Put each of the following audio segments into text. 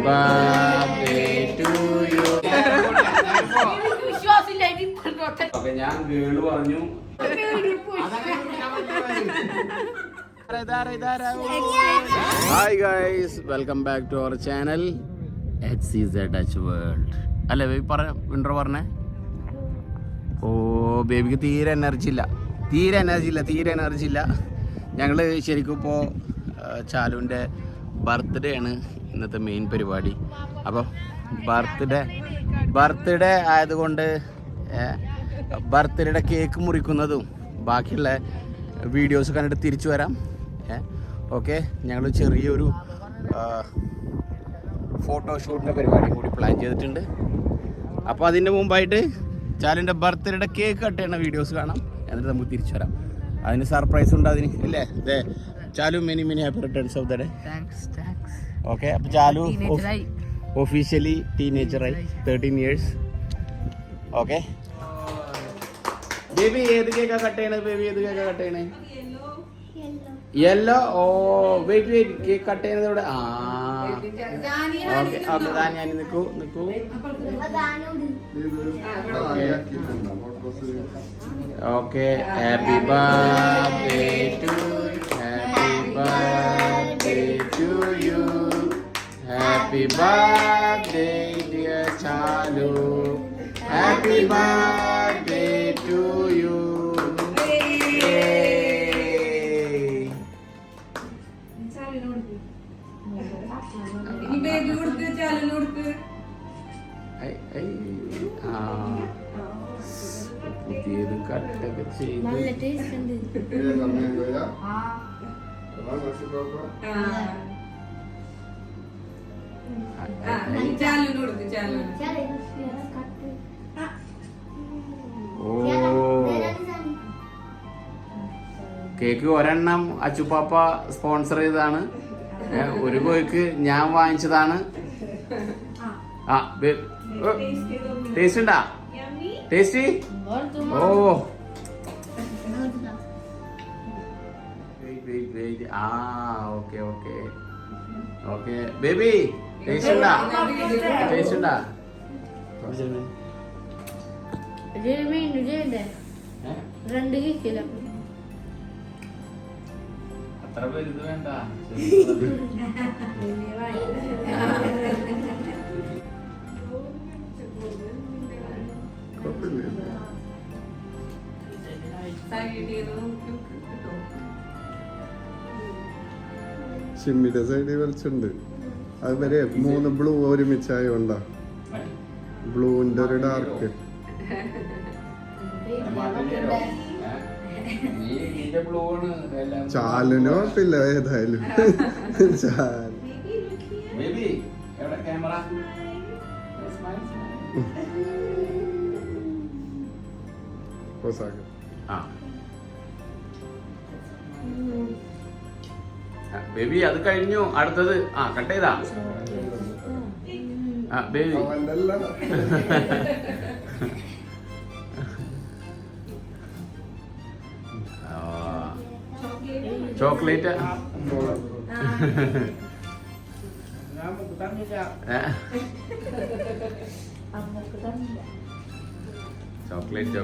birthday to you. ഞാൻ girl പറഞ്ഞു. Hi guys, welcome back to our channel HCZ Dutch World. അല്ലേ baby വിൻട്രോ പറഞ്ഞേ? ഓ ബേബിക്ക് തീരെ എനർജി ഇല്ല. ഞങ്ങൾ ശരിക്കും ഇപ്പോൾ ചാലുവിൻ്റെ ബർത്ത്ഡേ ആണ് ഇന്നത്തെ മെയിൻ പരിപാടി. അപ്പോൾ ബർത്ത്ഡേ ആയതുകൊണ്ട് ബർത്ത്ഡേയുടെ കേക്ക് മുറിക്കുന്നതും ബാക്കിയുള്ള വീഡിയോസ് കണ്ടിട്ട് തിരിച്ചു വരാം. ഓക്കെ, ഞങ്ങൾ ചെറിയൊരു ഫോട്ടോഷൂട്ടിൻ്റെ പരിപാടി കൂടി പ്ലാൻ ചെയ്തിട്ടുണ്ട്. അപ്പോൾ അതിൻ്റെ മുമ്പായിട്ട് ചാലിൻ്റെ ബർത്ത്ഡേയുടെ കേക്ക് കട്ട് ചെയ്യുന്ന വീഡിയോസ് കാണാം, എന്നിട്ട് നമുക്ക് തിരിച്ചു വരാം. അതിന് സർപ്രൈസ് ഉണ്ട് അതിന്, ഇല്ലേ? അതെ, Chalu many happy returns of the day. Okay, അപ്പോൾ ചാലു ഒഫീഷ്യലി ടീനേജറായി 13 years. ഓക്കെ ബേബി, ഏത് കേക്കാ കട്ട് ചെയ്യണേ? യെല്ലോ. ഓ വെയിറ്റ്, കേക്ക് കട്ട് ചെയ്യുന്നത് ഇവിടെ. ഓക്കെ, ഞാൻ നിൽക്കൂ. Okay, happy birthday to you. Happy birthday dear Chalu. Happy birthday to you. പുതിയത് കട്ടൊക്കെ ചെയ്ത് കേക്ക് ഒരെണ്ണം അച്ചുപ്പാപ്പ സ്പോൺസർ ചെയ്തതാണ്, ഒരു കേക്ക് ഞാൻ വാങ്ങിച്ചതാണ്. ടേസ്റ്റ് ഉണ്ടാ? ടേസ്റ്റി? ഓ ഓക്കെ ബേബി, ടേസ്റ്റ് ഉണ്ടാ? അത്ര വലുത് വേണ്ട. ചിമ്മിയുടെ സൈഡിൽ വലിച്ചുണ്ട്. അത് വരെ 3 ബ്ലൂ ഒരുമിച്ചായോണ്ടാ, ബ്ലൂവിന്റെ ഒരു ഡാർക്ക്. ചാലിനോ കുഴപ്പമില്ല, ഏതായാലും ചാൽ. ബേബി അത് കഴിഞ്ഞു, അടുത്തത് കട്ട് ചെയ്താ ബേബി. ചോക്ലേറ്റ് ചോക്ലേറ്റ്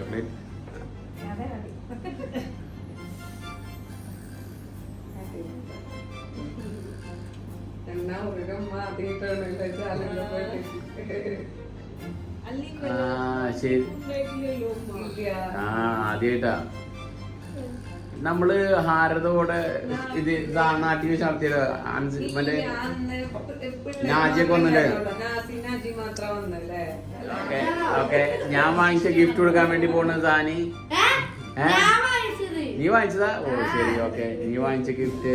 ശരി. ആദ്യമായിട്ടാ നമ്മള് ഹാരതോടെ ഇത് നാട്ടിൽ വെച്ച് നടത്തിയത്. മറ്റേ നാജിയൊക്കെ വന്നില്ലേ? ഓക്കെ, ഞാൻ വാങ്ങിച്ച ഗിഫ്റ്റ് കൊടുക്കാൻ വേണ്ടി പോണ സാനി. നീ വാങ്ങിച്ചതാ? ഓ ശരി, ഓക്കെ. നീ വാങ്ങിച്ച ഗിഫ്റ്റ്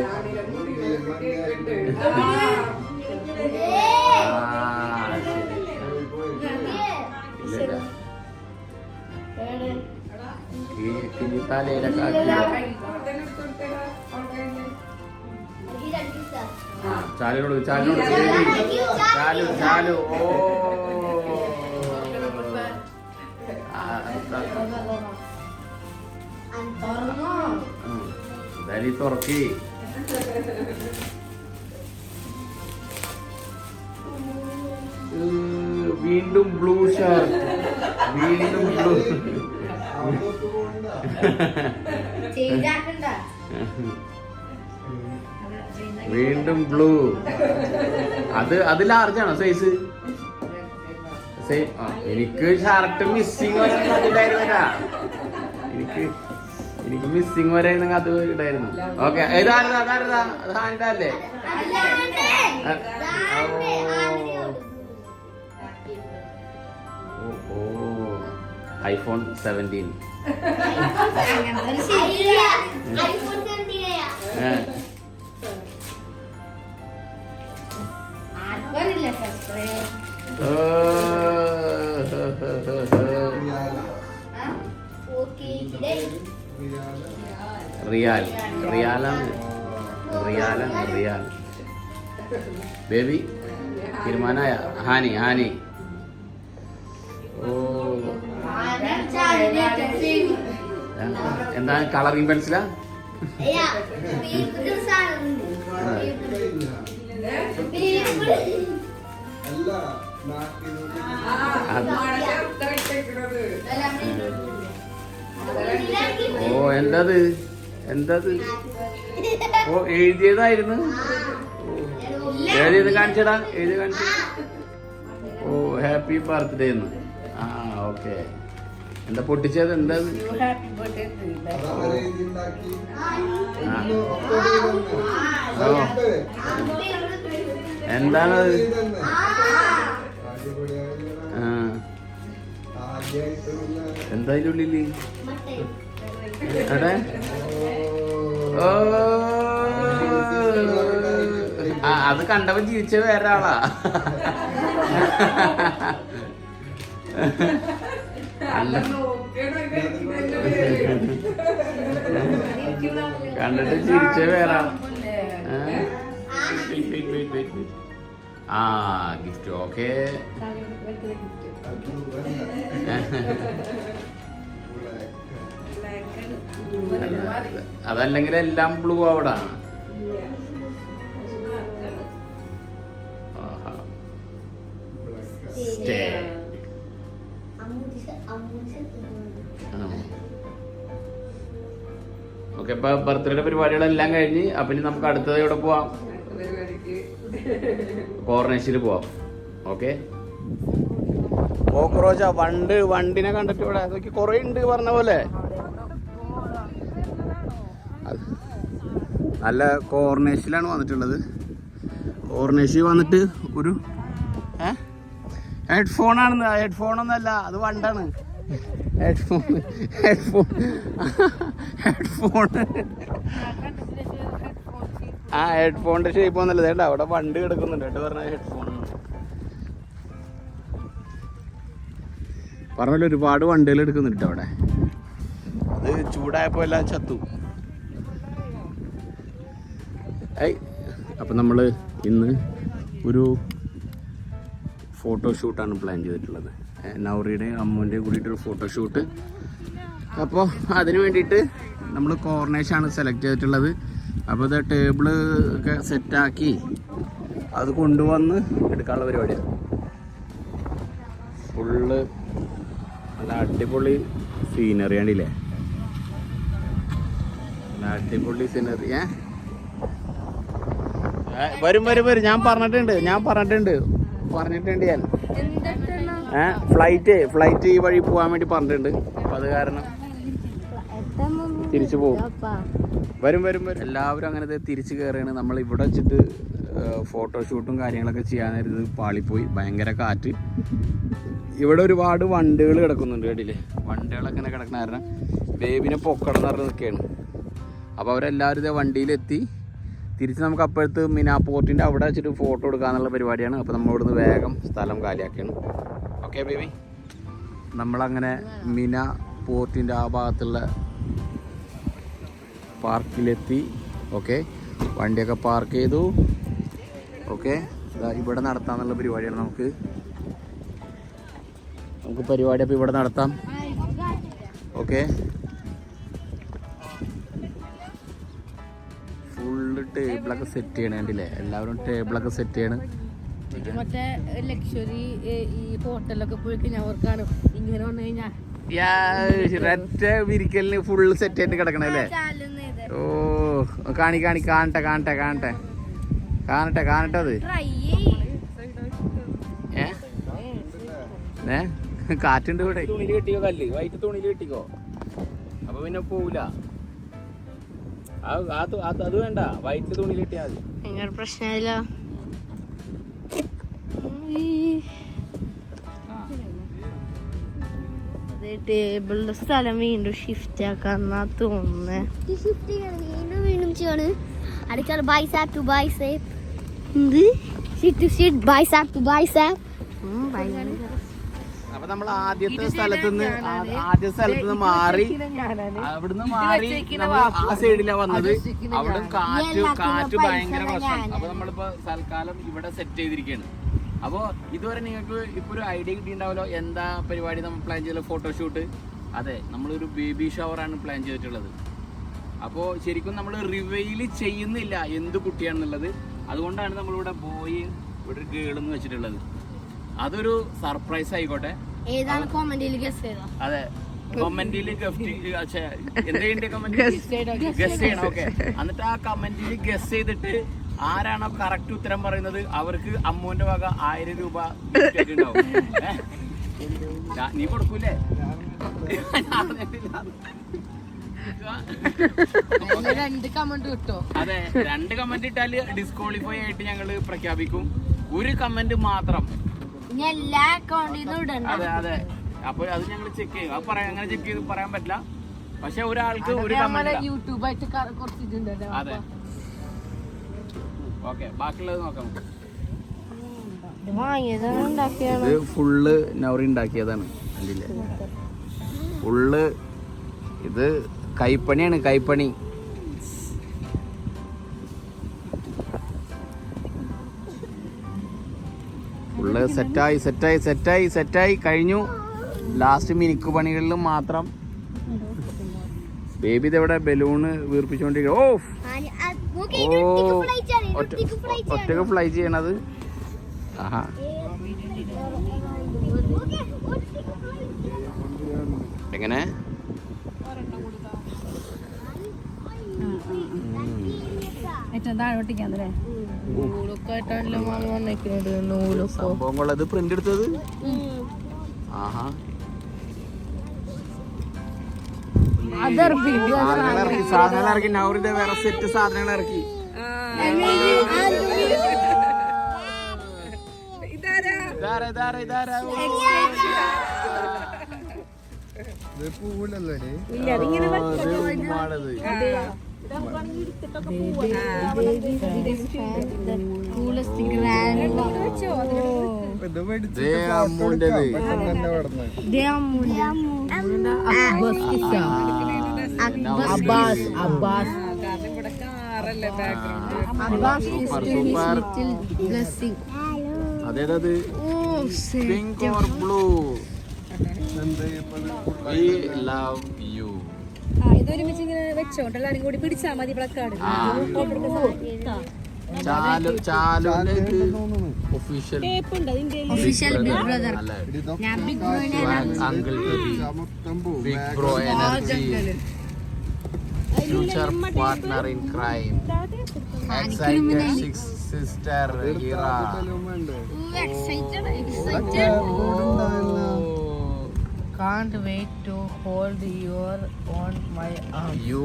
തലയിലൊക്കെ ചാലിനോട് ചാലു. ഓ ദലി തുറക്കി. വീണ്ടും ബ്ലൂ ഷർട്ട്, വീണ്ടും ബ്ലൂ. വീണ്ടും ബ്ലൂ. അത് ലാർജാണോ സൈസ്? എനിക്ക് ഷർട്ട് മിസ്സിങ് വരായിരുന്നില്ല. എനിക്ക് മിസ്സിങ് വരായിരുന്നെങ്കിൽ അത് ഇടായിരുന്നു. ഓക്കെ, ഇതാരതാ അതാരതാ അത് ഹാനിട്ടല്ലേ? ഓ ഐഫോൺ 17. റിയാൽ ബേബി തീരുമാനായ? ഹാനി ഓ എന്താ കളറിംഗ് പെൻസിലാ? ഓ എന്തത് ഓ എഴുതിയതായിരുന്നു. എഴുതിയത് കാണിച്ചടാ, എഴുതി കാണിച്ചു. ഓ ഹാപ്പി ബർത്ത്ഡേ എന്ന്. ആ ഓക്കെ. എന്താ പൊട്ടിച്ചത്? എന്താ എന്താണത്? എന്താ ഉള്ളില്? എവിടെ? ഓ അത് കണ്ടപ്പോ ജീവിച്ച വേറെ ആളാ. അല്ല കണ്ടിട്ട് ചിരിച്ച വേറെ ആളാ. ആ ഗിഫ്റ്റ് ഓക്കെ. അതല്ലെങ്കിൽ എല്ലാം ബ്ലൂ അവിടെ. ഓക്കെ, ഇപ്പൊ ബർത്ത്ഡേ പരിപാടികളെല്ലാം കഴിഞ്ഞ് അപ്പൊ ഇനി നമുക്ക് അടുത്തത് എവിടെ പോവാം? കോർണേഴ്സിൽ പോവാം. ഓക്കെ. കോക്രോച്ച വണ്ടിനെ കണ്ടിട്ട് ഇവിടെ അതൊക്കെ കൊറേ ഉണ്ട് പറഞ്ഞ പോലെ. നല്ല കോർണേഴ്സിലാണ് വന്നിട്ടുള്ളത്. കോർണേഴ്സിൽ വന്നിട്ട് ഒരു ഹെഡ്ഫോണാണെന്ന്. ഹെഡ്ഫോണൊന്നല്ല, അത് വണ്ടാണ്. ഹെഡ്ഫോൺ ആ ഹെഡ്ഫോണിന്റെ ഷേപ്പ് ഒന്നല്ല. വേണ്ട അവിടെ വണ്ട് കിടക്കുന്നുണ്ട്. കേട്ടോ പറഞ്ഞ ഹെഡ്ഫോൺ പറഞ്ഞല്ലോ. ഒരുപാട് വണ്ടികൾ എടുക്കുന്നുണ്ട് അവിടെ. അത് ചൂടായപ്പോ എല്ലാം ചത്തു. അപ്പം നമ്മൾ ഇന്ന് ഒരു ഫോട്ടോഷൂട്ടാണ് പ്ലാൻ ചെയ്തിട്ടുള്ളത്. നൗറിയുടെയും അമ്മുവിൻ്റെയും കൂടിയിട്ടൊരു ഫോട്ടോഷൂട്ട്. അപ്പോൾ അതിന് വേണ്ടിയിട്ട് നമ്മൾ കോർണേഴ്സാണ് സെലക്ട് ചെയ്തിട്ടുള്ളത്. അപ്പോൾ ഇത് ടേബിള് ഒക്കെ സെറ്റാക്കി അത് കൊണ്ടുവന്ന് എടുക്കാനുള്ള പരിപാടിയാണ്. ഫുള്ള് നല്ല അടിപൊളി സീനറി ആണില്ലേ? നല്ല അടിപൊളി സീനറി. വരും ഞാൻ പറഞ്ഞിട്ടുണ്ട് ഞാൻ ഫ്ലൈറ്റ് ഈ വഴി പോകാൻ വേണ്ടി പറഞ്ഞിട്ടുണ്ട്. അപ്പം അത് കാരണം തിരിച്ചു പോകും. വരും എല്ലാവരും അങ്ങനത്തെ തിരിച്ചു കയറുകയാണ്. നമ്മൾ ഇവിടെ വെച്ചിട്ട് ഫോട്ടോഷൂട്ടും കാര്യങ്ങളൊക്കെ ചെയ്യാനായിരുന്നു. പാളിപ്പോയി, ഭയങ്കര കാറ്റ്. ഇവിടെ ഒരുപാട് വണ്ടികൾ കിടക്കുന്നുണ്ട്. കേട്ടില്ലേ? വണ്ടികളൊക്കെ ഇങ്ങനെ കിടക്കുന്ന കാരണം ബേബിനെ പൊക്കണം എന്ന് പറഞ്ഞ് നിൽക്കുകയാണ്. അപ്പോൾ അവരെല്ലാവരും ഇതേ വണ്ടിയിലെത്തി. തിരിച്ച് നമുക്ക് അപ്പോഴത്തെ മിനാ പോർട്ടിൻ്റെ അവിടെ വെച്ചിട്ട് ഫോട്ടോ എടുക്കാന്നുള്ള പരിപാടിയാണ്. അപ്പോൾ നമ്മൾ ഇവിടുന്ന് വേഗം സ്ഥലം കാലിയാക്കിയാണ്. ഓക്കെ ബേബി, നമ്മളങ്ങനെ മിന പോർട്ടിൻ്റെ ആ ഭാഗത്തുള്ള പാർക്കിലെത്തി. ഓക്കെ, വണ്ടിയൊക്കെ പാർക്ക് ചെയ്തു. ഓക്കെ, ഇവിടെ നടത്താമെന്നുള്ള പരിപാടിയാണ്. നമുക്ക് പരിപാടി അപ്പോൾ ഇവിടെ നടത്താം. ഓക്കെ, ഫുള്ള് ടേബിളൊക്കെ സെറ്റ് ചെയ്യണം. കണ്ടില്ലേ? എല്ലാവരും ടേബിളൊക്കെ സെറ്റ് ചെയ്യണം. മറ്റേ ലക്ഷറി ഈ ഹോട്ടലൊക്കെ പോയി കഴിഞ്ഞാൽ അവർക്കാണ് ഇങ്ങനെ വന്നു കഴിഞ്ഞാൽ ഒറ്റ വിരിക്കലിന് ഫുള്ള് സെറ്റ് ആയിട്ട് കിടക്കണല്ലേ. ഓ കാണട്ടെ അത് കാറ്റുണ്ട് ഇവിടെ. തുണിയിൽ കെട്ടിക്കോ, കല്ല് വൈറ്റ് തുണിയിൽ കെട്ടിക്കോ, അപ്പൊ പിന്നെ പോവില്ല. അത് വേണ്ട, വൈറ്റ് തുണിയിൽ കെട്ടിയാൽ മതി. ഭയങ്കര പ്രശ്നമില്ല. ടേബിളിന്റെ സ്ഥലം വീണ്ടും ഷിഫ്റ്റ് ആക്കാന്നാ തോന്നുന്നേ. വീണ്ടും ചെയ്യാണ് അടുക്കള ബൈസാപ്പ് ടു ബൈസേപ്പ്. എന്ത് ഷീറ്റ് ടു ഷീറ്റ് ബൈസാപ്പ് ടു ബൈസാപ്പ്. അപ്പൊ നമ്മൾ ആദ്യത്തെ സ്ഥലത്തുനിന്ന് മാറി, അവിടുന്ന് മാറി നമ്മൾ ആ സൈഡിലാ വന്നത്. അവിടെ കാറ്റ് ഭയങ്കര പ്രശ്നം. അപ്പൊ നമ്മളിപ്പോ തൽക്കാലം ഇവിടെ സെറ്റ് ചെയ്തിരിക്കുകയാണ്. അപ്പോ ഇതുവരെ നിങ്ങൾക്ക് ഇപ്പൊ ഒരു ഐഡിയ കിട്ടിയിട്ടുണ്ടാവല്ലോ എന്താ പരിപാടി നമ്മൾ പ്ലാൻ ചെയ്ത ഫോട്ടോഷൂട്ട്. അതെ, നമ്മളൊരു ബേബി ഷവറാണ് പ്ലാൻ ചെയ്തിട്ടുള്ളത്. അപ്പോൾ ശരിക്കും നമ്മൾ റിവീൽ ചെയ്യുന്നില്ല എന്ത് കുട്ടിയാണെന്നുള്ളത്. അതുകൊണ്ടാണ് നമ്മളിവിടെ ബോയ് ഇവിടെ ഒരു ഗേൾ എന്ന് വെച്ചിട്ടുള്ളത്. അതൊരു സർപ്രൈസ് ആയിക്കോട്ടെ. ഏതാണ് കമന്റിൽ ഗസ് ചെയ്തോ? അതെ, കമന്റിൽ ഗസ് ചെയ്യണം. ഓക്കെ, എന്നിട്ട് ആ കമന്റിൽ ഗസ് ചെയ്തിട്ട് ആരാണോ കറക്റ്റ് ഉത്തരം പറയുന്നത് അവർക്ക് അമ്മൂന്റെ വക 1000 രൂപ ഉണ്ടാവും. നീ കൊടുക്കൂലേ? രണ്ട് കമന്റ് കിട്ടോ? അതെ, 2 കമന്റ് ഇട്ടാല് ഡിസ്ക്വാളിഫൈ ആയിട്ട് ഞങ്ങള് പ്രഖ്യാപിക്കും. ഒരു കമന്റ് മാത്രം എല്ലാ അക്കൗണ്ടിന്നും ഇടണ്ട. അതെ. അപ്പൊ അത് ഞങ്ങൾ ചെക്ക് ചെയ്യും. അത് പറയാം, അങ്ങനെ ചെക്ക് ചെയ്ത് പറയാൻ പറ്റില്ല. പക്ഷെ ഒരാൾക്ക് ഒരു കമന്റ് യൂട്യൂബായിട്ട് കുറച്ചിട്ടുണ്ടല്ലോ. അതെ, ഓക്കെ, ബാക്കിയുള്ളത് നോക്കാം. ഇത് ഫുള്ള് നൗറി ഉണ്ടാക്കിയതാണ്. കണ്ടില്ലേ, ഫുള്ള് ഇത് കൈപ്പണിയാണ്, കൈപ്പണി. ഫുള്ള് സെറ്റായി കഴിഞ്ഞു. ലാസ്റ്റ് മിനുക്ക് പണികളിലും മാത്രം ബേബി ഇതെവിടെ ബലൂണ് വീർപ്പിച്ചോണ്ടിരിക്കും. ഒറ്റക്ക് ഫ്ലൈ ചെയ്യണത്. ആഹാ, എങ്ങനെ സംഭവം കൊള്ളത് പ്രിന്റ് എടുത്തത്. ആഹാ, സാധനങ്ങൾ ഇറക്കി. നൗറിന്റെ വേറെ സെറ്റ് സാധനങ്ങൾ ഇറക്കി. അതേതത് pink or blue? We love you. ഇതൊരുമിച്ച് ഇങ്ങനെ വെച്ചോണ്ട് എല്ലാരും കൂടി പിടിച്ചാ മതി. Placard official big brother. ഞാൻ big bro energy, future partner in crime, excited sister Heera. Can't wait to hold your on my arm. You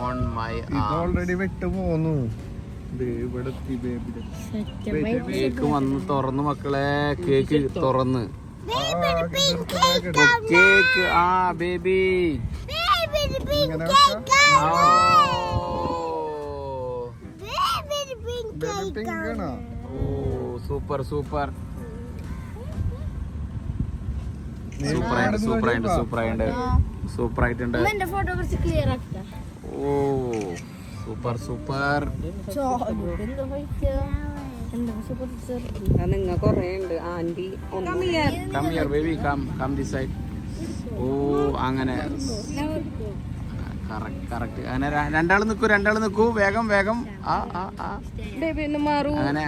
on my arm. ഇത് already വിട്ടു പോന്നു. കേക്ക് വന്ന് തുറന്ന് മക്കളെ, കേക്ക് തുറന്ന് കേക്ക്. ആ ബേബി, സൂപ്പർ സൂപ്പർ സൂപ്പറായിട്ടുണ്ട്. ഫോട്ടോ കുറച്ച് ക്ലിയർ ആക്കാം. ഓ സൂപ്പർ സൂപ്പർ. നിങ്ങൾ കൊറേ ഉണ്ട് aunty. Come here baby, come this side. ഓ അങ്ങനെ കറക്റ്റ്. അങ്ങനെ രണ്ടാൾ നിൽക്കൂ, വേഗം.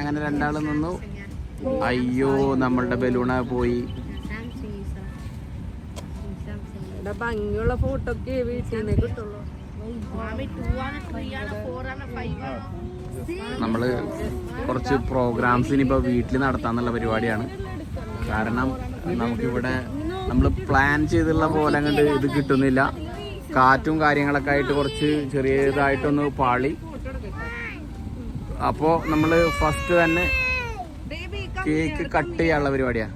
അങ്ങനെ രണ്ടാൾ നിന്നു. അയ്യോ നമ്മളുടെ ബലൂണ പോയി. ഭംഗിയുള്ള ഫോട്ടോ ഒക്കെ വീട്ടിൽ നിന്ന് കിട്ടുള്ളൂ. നമ്മള് കുറച്ച് പ്രോഗ്രാംസിന് ഇപ്പോൾ വീട്ടിൽ നടത്താന്നുള്ള പരിപാടിയാണ്. കാരണം നമുക്കിവിടെ നമ്മൾ പ്ലാൻ ചെയ്തുള്ള പോലെ കണ്ട് ഇത് കിട്ടുന്നില്ല. കാറ്റും കാര്യങ്ങളൊക്കെ ആയിട്ട് കുറച്ച് ചെറിയതായിട്ടൊന്ന് പാളി. അപ്പോൾ നമ്മൾ ഫസ്റ്റ് തന്നെ കേക്ക് കട്ട് ചെയ്യാനുള്ള പരിപാടിയാണ്.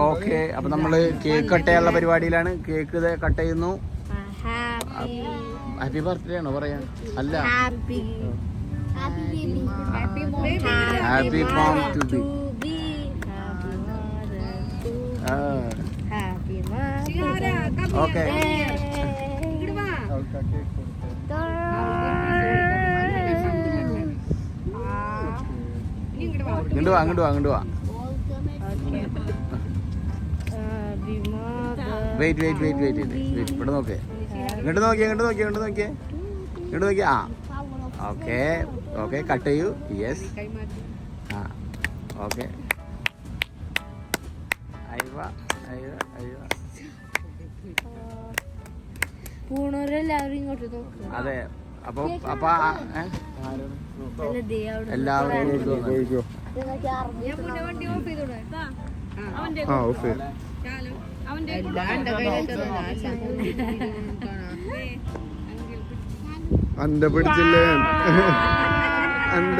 ഓക്കെ, അപ്പം നമ്മൾ കേക്ക് കട്ട് ചെയ്യാനുള്ള പരിപാടിയിലാണ്. കേക്ക് ഇത് കട്ട് ചെയ്യുന്നു. ഹാപ്പി ബർത്ത്ഡേ ആണോ പറയാ? അല്ല, happy mom to be. Okay, അങ്ങോട്ട് വാ. വെയിറ്റ് ഇവിടെ നോക്കേ. ഇങ്ങോട്ട് നോക്കിയേ. ആ ഓക്കെ കട്ട് ചെയ്യൂ. യെസ്, ആ ഓക്കെ. പൂണൂരെല്ലാവരും ഇങ്ങോട്ട് നോക്കും. അതെ, അപ്പൊ എല്ലാവരും അന്റെ പിടിച്ചില്ലേ?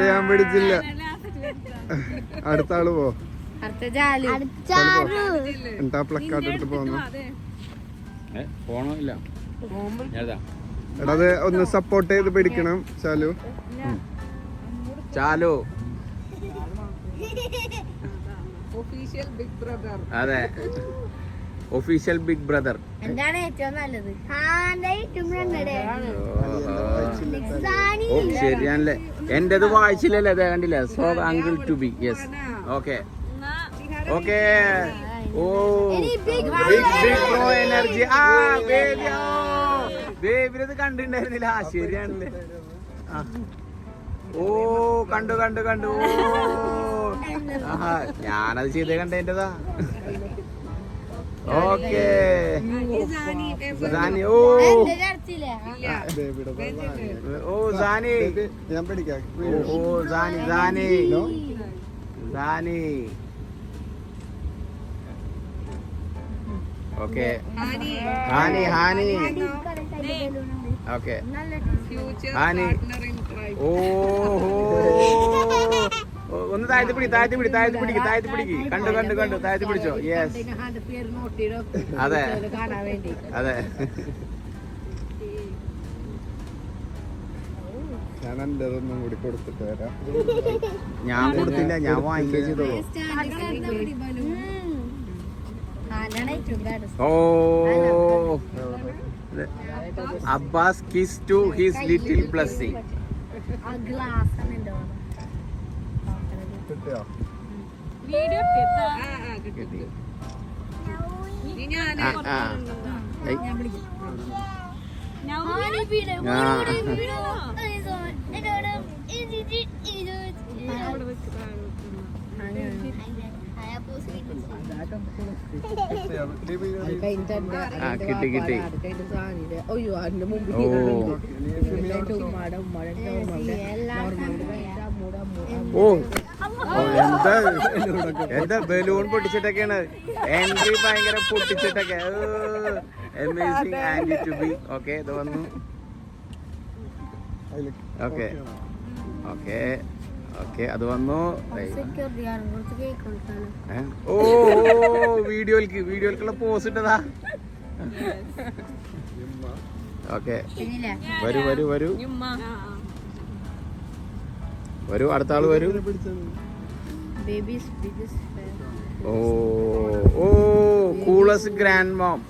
ഞാൻ പിടിച്ചില്ല. അടുത്ത ആള് പോ. എന്താ പ്ലക്കാർഡ് എടുത്ത് പോന്നു? പോണില്ല. എടാ, അത് ഒന്ന് സപ്പോർട്ട് ചെയ്ത് പിടിക്കണം. ചാലു അതെ, ഒഫീഷ്യൽ ബിഗ് ബ്രദർ. എന്താണ് ഏറ്റവും നല്ലത്? ശരിയാണല്ലേ, എന്റേത് വായിച്ചില്ലല്ലേ? അതെ, കണ്ടില്ല. So uncle to be. Yes, okay. ഓ, ബിഗ് ബ്രോ എനർജി. ആ ബേബിനത് കണ്ടിട്ടുണ്ടായിരുന്നില്ല. ശരിയാണല്ലേ. ഓ, കണ്ടു. ആഹാ, ഞാനത് ചെയ്തേ കണ്ടേന്റെതാ. ഓക്കെ, സാനി. സാനി, ഞാൻ പിടിക്കാം. സാനി. ഓക്കെ, ഹാനി. ഓക്കെ, ഹാനി. ഓഹോ, ഒന്ന് താഴ്ത്തി പിടിക്ക്. കണ്ടു. താഴ്ത്തി പിടിച്ചോ. യെസ്, അതെ. ഞാൻ എന്റേതൊന്നും കൂടി കൊടുത്തിട്ട് വരാം. ഞാൻ കൊടുത്തില്ല, ഞാൻ വാങ്ങിക്കേ ചെയ്തോളൂ. ഓ, Abbas kiss to his little blessing. കിട്ടിയോ? കിട്ടി. ഓ, എന്താ ബലൂൺ പൊട്ടിച്ചിട്ടൊക്കെയാണ് എൻട്രി. ഭയങ്കര പൊട്ടിച്ചിട്ടൊക്കെ. Amazing aunty to be. Okay, ഇത് വന്നു. ഓക്കെ, അത് വന്നു. ഓ, വീഡിയോയിലേക്കുള്ള പോസ് ഇട്ടതാ. ഓക്കെ, വരൂ. അടുത്ത ആള് വരൂ. ഓ, coolest grand mom.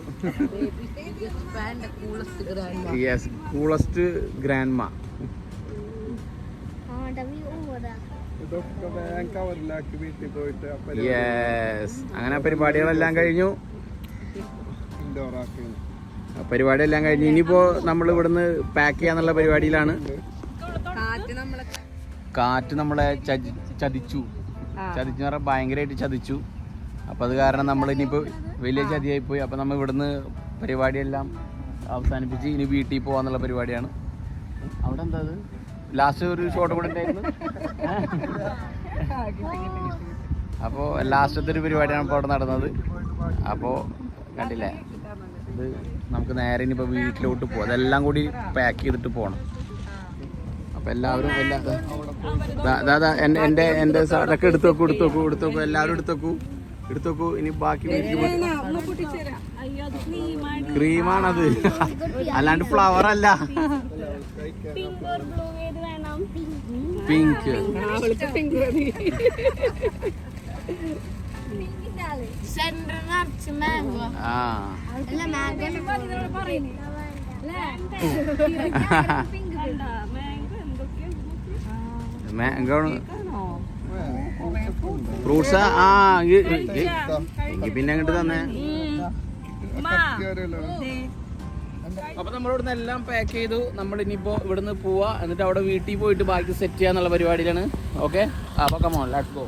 Yes, coolest grandma. Yes, അങ്ങനെ പരിപാടികളെല്ലാം കഴിഞ്ഞു. ഇനിയിപ്പോ നമ്മൾ ഇവിടുന്ന് പാക്ക് ചെയ്യാന്നുള്ള പരിപാടിയിലാണ്. കാറ്റ് നമ്മളെ ചതിച്ചു. ചതിച്ചു പറഞ്ഞാൽ ഭയങ്കരമായിട്ട് ചതിച്ചു. അപ്പം അത് കാരണം നമ്മൾ ഇനിയിപ്പോൾ വലിയ ചതിയായി പോയി. അപ്പം നമ്മൾ ഇവിടുന്ന് പരിപാടിയെല്ലാം അവസാനിപ്പിച്ച് ഇനി വീട്ടിൽ പോകാന്നുള്ള പരിപാടിയാണ്. അവിടെ എന്താ അത് ലാസ്റ്റ് ഒരു ഷോട്ട് കൂടെ ഉണ്ടായിരുന്നു. അപ്പോൾ ലാസ്റ്റത്തെ ഒരു പരിപാടിയാണ് ഇപ്പോൾ അവിടെ നടന്നത്. അപ്പോൾ കണ്ടില്ലേ, ഇത് നമുക്ക് നേരെ ഇനിയിപ്പോൾ വീട്ടിലോട്ട് പോകാം. അതെല്ലാം കൂടി പാക്ക് ചെയ്തിട്ട് പോകണം. അപ്പോൾ എല്ലാവരും എൻ്റെ സാധനമൊക്കെ എടുത്തു വെക്കൂ. എല്ലാവരും എടുത്തു വെക്കൂ. ഇനി ബാക്കി ക്രീമാണത്, അല്ലാണ്ട് ഫ്ലവർ അല്ല. പിങ്ക് മാംഗോ ഫ്രൂട്ട്സാ. എങ്കിൽ പിന്നെ അങ്ങോട്ട് തന്നെ. അപ്പൊ നമ്മളിവിടുന്ന് എല്ലാം പാക്ക് ചെയ്തു. നമ്മൾ ഇനിയിപ്പോ ഇവിടുന്ന് പോവാ, എന്നിട്ട് അവിടെ വീട്ടിൽ പോയിട്ട് ബാക്കി സെറ്റ് ചെയ്യാന്നുള്ള പരിപാടിയിലാണ്. ഓക്കെ, അപ്പൊ കമോൺ ലെറ്റ്സ് ഗോ.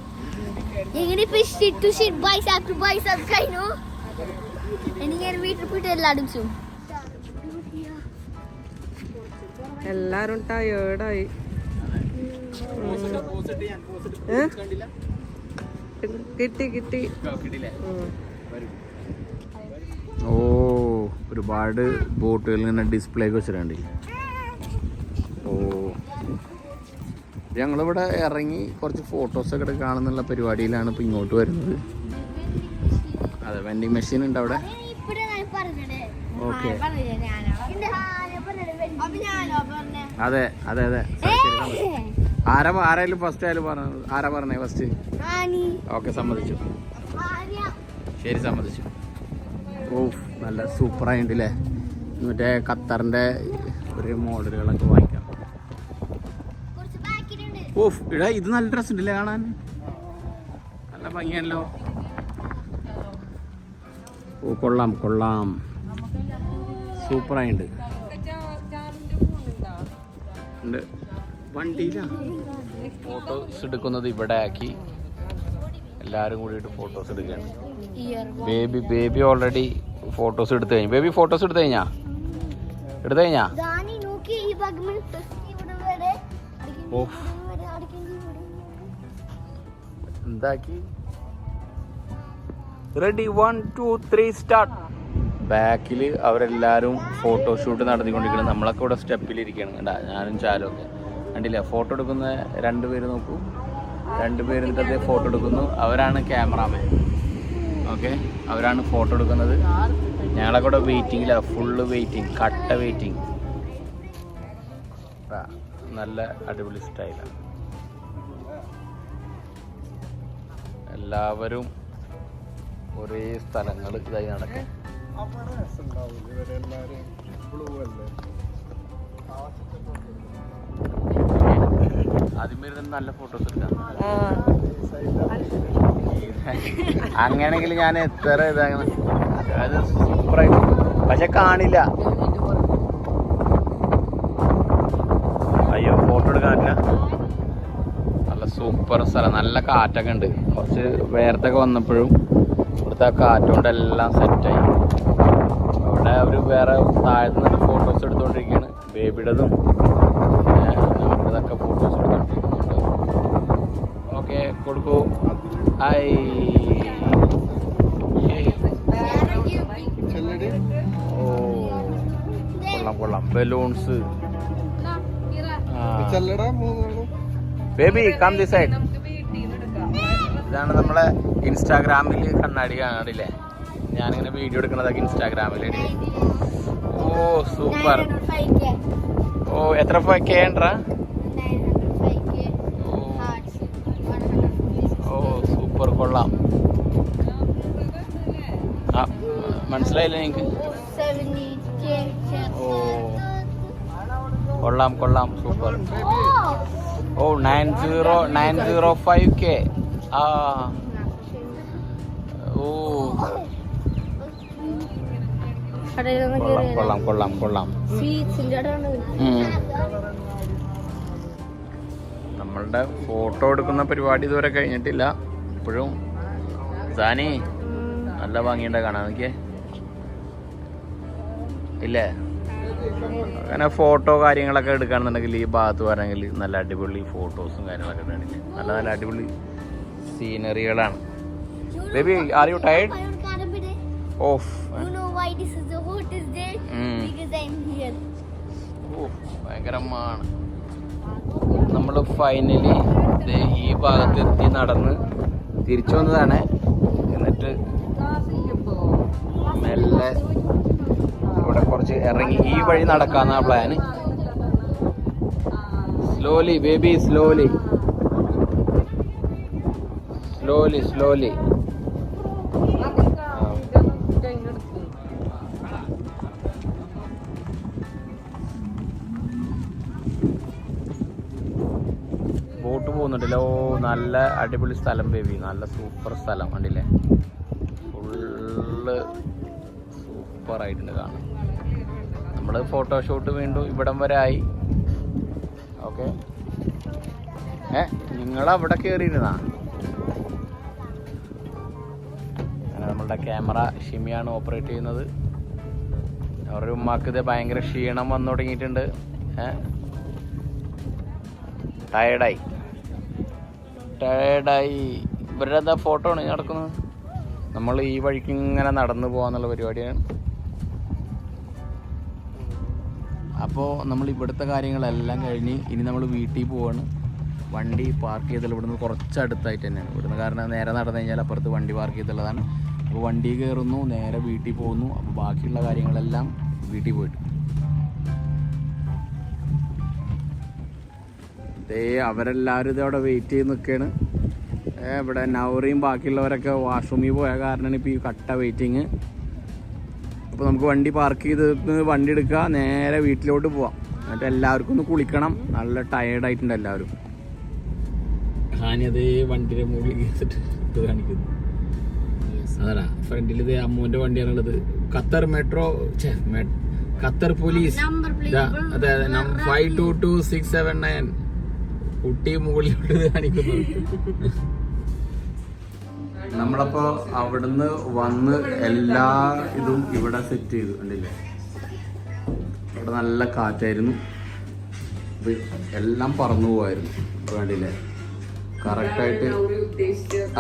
എല്ലാരും ടയേർഡായി. കിട്ടി. ഓ, ഒരുപാട് ബോട്ടുകൾ ഇങ്ങനെ ഡിസ്പ്ലേക്ക് വെച്ചിട്ടുണ്ട്. ഓ, ഞങ്ങളിവിടെ ഇറങ്ങി കുറച്ച് ഫോട്ടോസൊക്കെ എടുക്കാണെന്നുള്ള പരിപാടിയിലാണ് ഇപ്പോൾ ഇങ്ങോട്ട് വരുന്നത്. അതെ, വെൻഡിങ് മെഷീൻ ഉണ്ട് അവിടെ. ഓക്കെ, അതെ. ആരായാലും ഫസ്റ്റ് ആയാലും പറഞ്ഞത് ആരാ പറഞ്ഞേ ഫസ്റ്റ്? ഓക്കെ, സമ്മതിച്ചു. ശരി, സമ്മതിച്ചു. ഓ, നല്ല സൂപ്പറായിട്ടില്ലേ. മറ്റേ ഖത്തറിൻ്റെ ഒരു മോഡലുകളൊക്കെ വാങ്ങിക്കാം. ഓഫ്, ഇടാ ഇത് നല്ല ഡ്രസ് ഉണ്ടല്ലേ കാണാൻ, നല്ല ഭംഗിയാണല്ലോ. ഓ, കൊള്ളാം, സൂപ്പറായിട്ടുണ്ട്. വണ്ടിയിലാണ് ഫോട്ടോസ് എടുക്കുന്നത്. ഇവിടെ ആക്കി എല്ലാവരും കൂടിയിട്ട് ഫോട്ടോസ് എടുക്കുകയാണ്. ബേബി ഓൾറെഡി ഫോട്ടോസ് എടുത്തു കഴിഞ്ഞു. ബേബി ഫോട്ടോസ് എടുത്തു കഴിഞ്ഞാ എന്താക്കി റെഡി 1 2 3 സ്റ്റാർട്ട്. ബാക്കിൽ അവരെല്ലാവരും ഫോട്ടോഷൂട്ട് നടത്തിക്കൊണ്ടിരിക്കുന്നത്. നമ്മളൊക്കെ ഇവിടെ സ്റ്റെപ്പിലിരിക്കുകയാണ്. കണ്ടാ, ഞാനും ചാലുമൊക്കെ കണ്ടില്ല. ഫോട്ടോ എടുക്കുന്ന രണ്ടുപേര് നോക്കൂ, രണ്ടുപേര് എന്നിട്ട് ഫോട്ടോ എടുക്കുന്നു. അവരാണ് ക്യാമറാമാൻ. ഓക്കെ, അവരാണ് ഫോട്ടോ എടുക്കുന്നത്. ഞങ്ങളൊക്കെ ഇവിടെ വെയിറ്റിങ്ങിലാണ്, ഫുള്ള് വെയിറ്റിംഗ്, കട്ട വെയിറ്റിംഗ്. നല്ല അടിപൊളി സ്റ്റൈലാണ്. എല്ലാവരും ഒരേ സ്ഥലങ്ങൾ ഇതായി നടക്കും. ആദ്യമേ നല്ല ഫോട്ടോസ് എടുക്കാം. അങ്ങനെയാണെങ്കിൽ ഞാൻ എത്ര ഇതാണ്, അത് സൂപ്പറായി. പക്ഷെ കാണില്ല. അയ്യോ, ഫോട്ടോ എടുക്കാനില്ല. നല്ല സൂപ്പർ സ്ഥലം, നല്ല കാറ്റൊക്കെ ഉണ്ട്. കുറച്ച് വേർത്തൊക്കെ വന്നപ്പോഴും ഇവിടുത്തെ ആ കാറ്റുകൊണ്ടെല്ലാം സെറ്റായി. അവിടെ അവർ വേറെ താഴ്ന്നിട്ട് ഫോട്ടോസ് എടുത്തുകൊണ്ടിരിക്കുകയാണ്. ബേബിയുടേതും നമ്മുടേതൊക്കെ ഫോട്ടോസ് എടുത്തുകൊണ്ടിരിക്കുന്നുണ്ട്. ഓക്കെ, കൊടുക്കൂ. ഹായ്. ഓ, കൊള്ളാം. Balloons. Baby come this side. ഇതാണ് നമ്മളെ ഇൻസ്റ്റാഗ്രാമിൽ കണ്ണാടി കാണാറില്ലേ, ഞാനിങ്ങനെ വീഡിയോ എടുക്കണതൊക്കെ ഇൻസ്റ്റാഗ്രാമിൽ. ഓ, സൂപ്പർ. ഓ, എത്ര കേണ്ടാ? ഓ, സൂപ്പർ, കൊള്ളാം. ആ, മനസ്സിലായില്ലേ നിങ്ങൾക്ക്? ഓ, കൊള്ളാം, സൂപ്പർ. ഓ, 905K. ആ, ഓ, കൊള്ളാം. നമ്മളുടെ ഫോട്ടോ എടുക്കുന്ന പരിപാടി ഇതുവരെ കഴിഞ്ഞിട്ടില്ല. ഇപ്പോഴും സാനി നല്ല ഭംഗിയുണ്ട് കാണാൻ, നോക്കിയേ ഇല്ലേ? അങ്ങനെ ഫോട്ടോ കാര്യങ്ങളൊക്കെ എടുക്കുകയാണെന്നുണ്ടെങ്കിൽ ഈ ഭാഗത്ത് വരണമെങ്കിൽ നല്ല അടിപൊളി ഫോട്ടോസും കാര്യങ്ങളൊക്കെ ഉണ്ടെങ്കിൽ നല്ല നല്ല അടിപൊളി സീനറികളാണ്. Baby, are you tired? ഓഫ്. ഭയങ്കരമാണ്. നമ്മൾ ഫൈനലി ഈ ഭാഗത്തെത്തി നടന്ന് തിരിച്ചു വന്നതാണ്. എന്നിട്ട് മെല്ലെ ഇവിടെ കുറച്ച് ഇറങ്ങി ഈ വഴി നടക്കാന്നാ plan. Slowly baby, slowly slowly slowly. Boat പോകുന്നുണ്ടല്ലോ. നല്ല അടിപൊളി സ്ഥലം ബേബി, നല്ല സൂപ്പർ സ്ഥലം കണ്ടില്ലേ? ഫുള്ള് സൂപ്പറായിട്ടുണ്ട് കാണാൻ. നമ്മൾ ഫോട്ടോഷൂട്ട് വീണ്ടും ഇവിടം വരെ ആയി. ഓക്കെ, നിങ്ങളവിടെ കയറിയിരുന്നാ? അങ്ങനെ നമ്മളുടെ ക്യാമറ ഷിമിയാണ് ഓപ്പറേറ്റ് ചെയ്യുന്നത്. അവരുടെ ഉമ്മാക്ക് ഇത് ഭയങ്കര ക്ഷീണം വന്നു തുടങ്ങിയിട്ടുണ്ട്. ടയേർഡായി. ഇവരുടെ എന്താ ഫോട്ടോ ആണ് നടക്കുന്നത്. നമ്മൾ ഈ വഴിക്ക് ഇങ്ങനെ നടന്നു പോകാന്നുള്ള പരിപാടിയാണ്. അപ്പോൾ നമ്മൾ ഇവിടുത്തെ കാര്യങ്ങളെല്ലാം കഴിഞ്ഞ് ഇനി നമ്മൾ വീട്ടിൽ പോവാണ്. വണ്ടി പാർക്ക് ചെയ്തത് ഇവിടുന്ന് കുറച്ചടുത്തായിട്ട് തന്നെയാണ്. ഇവിടുന്ന് കാരണം നേരെ നടന്നു കഴിഞ്ഞാൽ അപ്പുറത്ത് വണ്ടി പാർക്ക് ചെയ്തുള്ളതാണ്. അപ്പോൾ വണ്ടി കയറുന്നു, നേരെ വീട്ടിൽ പോകുന്നു. അപ്പോൾ ബാക്കിയുള്ള കാര്യങ്ങളെല്ലാം വീട്ടിൽ പോയിട്ട് അവരെല്ലാവരും ഇതവിടെ വെയിറ്റ് ചെയ്ത് നിൽക്കുകയാണ്. ഇവിടെ നൗറിയും ബാക്കിയുള്ളവരൊക്കെ വാഷ്റൂമിൽ പോയ കാരണമാണ് ഇപ്പോൾ ഈ കട്ട വെയിറ്റിങ്. അപ്പോൾ നമുക്ക് വണ്ടി പാർക്ക് ചെയ്ത് വണ്ടി എടുക്കുക, നേരെ വീട്ടിലോട്ട് പോവാം. എന്നിട്ട് എല്ലാവർക്കും ഒന്ന് കുളിക്കണം. നല്ല ടയേർഡായിട്ടുണ്ട് എല്ലാവരും. ഹാനിയതേ വണ്ടിയുടെ മുകളിൽ കേട്ടിട്ട് കാണിക്കുന്നു. അതാ ഫ്രണ്ടിൽ ഇത് അമ്മൂൻ്റെ വണ്ടിയാണുള്ളത്. Qatar metro, Qatar police. അതെ, 522679 കുട്ടി മുകളിലോട്ട് കാണിക്കുന്നു. നമ്മളപ്പോ അവിടുന്ന് വന്ന് എല്ലാ ഇതും ഇവിടെ സെറ്റ് ചെയ്തു കണ്ടില്ലേ? ഇവിടെ നല്ല കാറ്റായിരുന്നു, എല്ലാം പറന്നു പോവായിരുന്നു. വേണ്ടില്ലേ? കറക്റ്റായിട്ട്.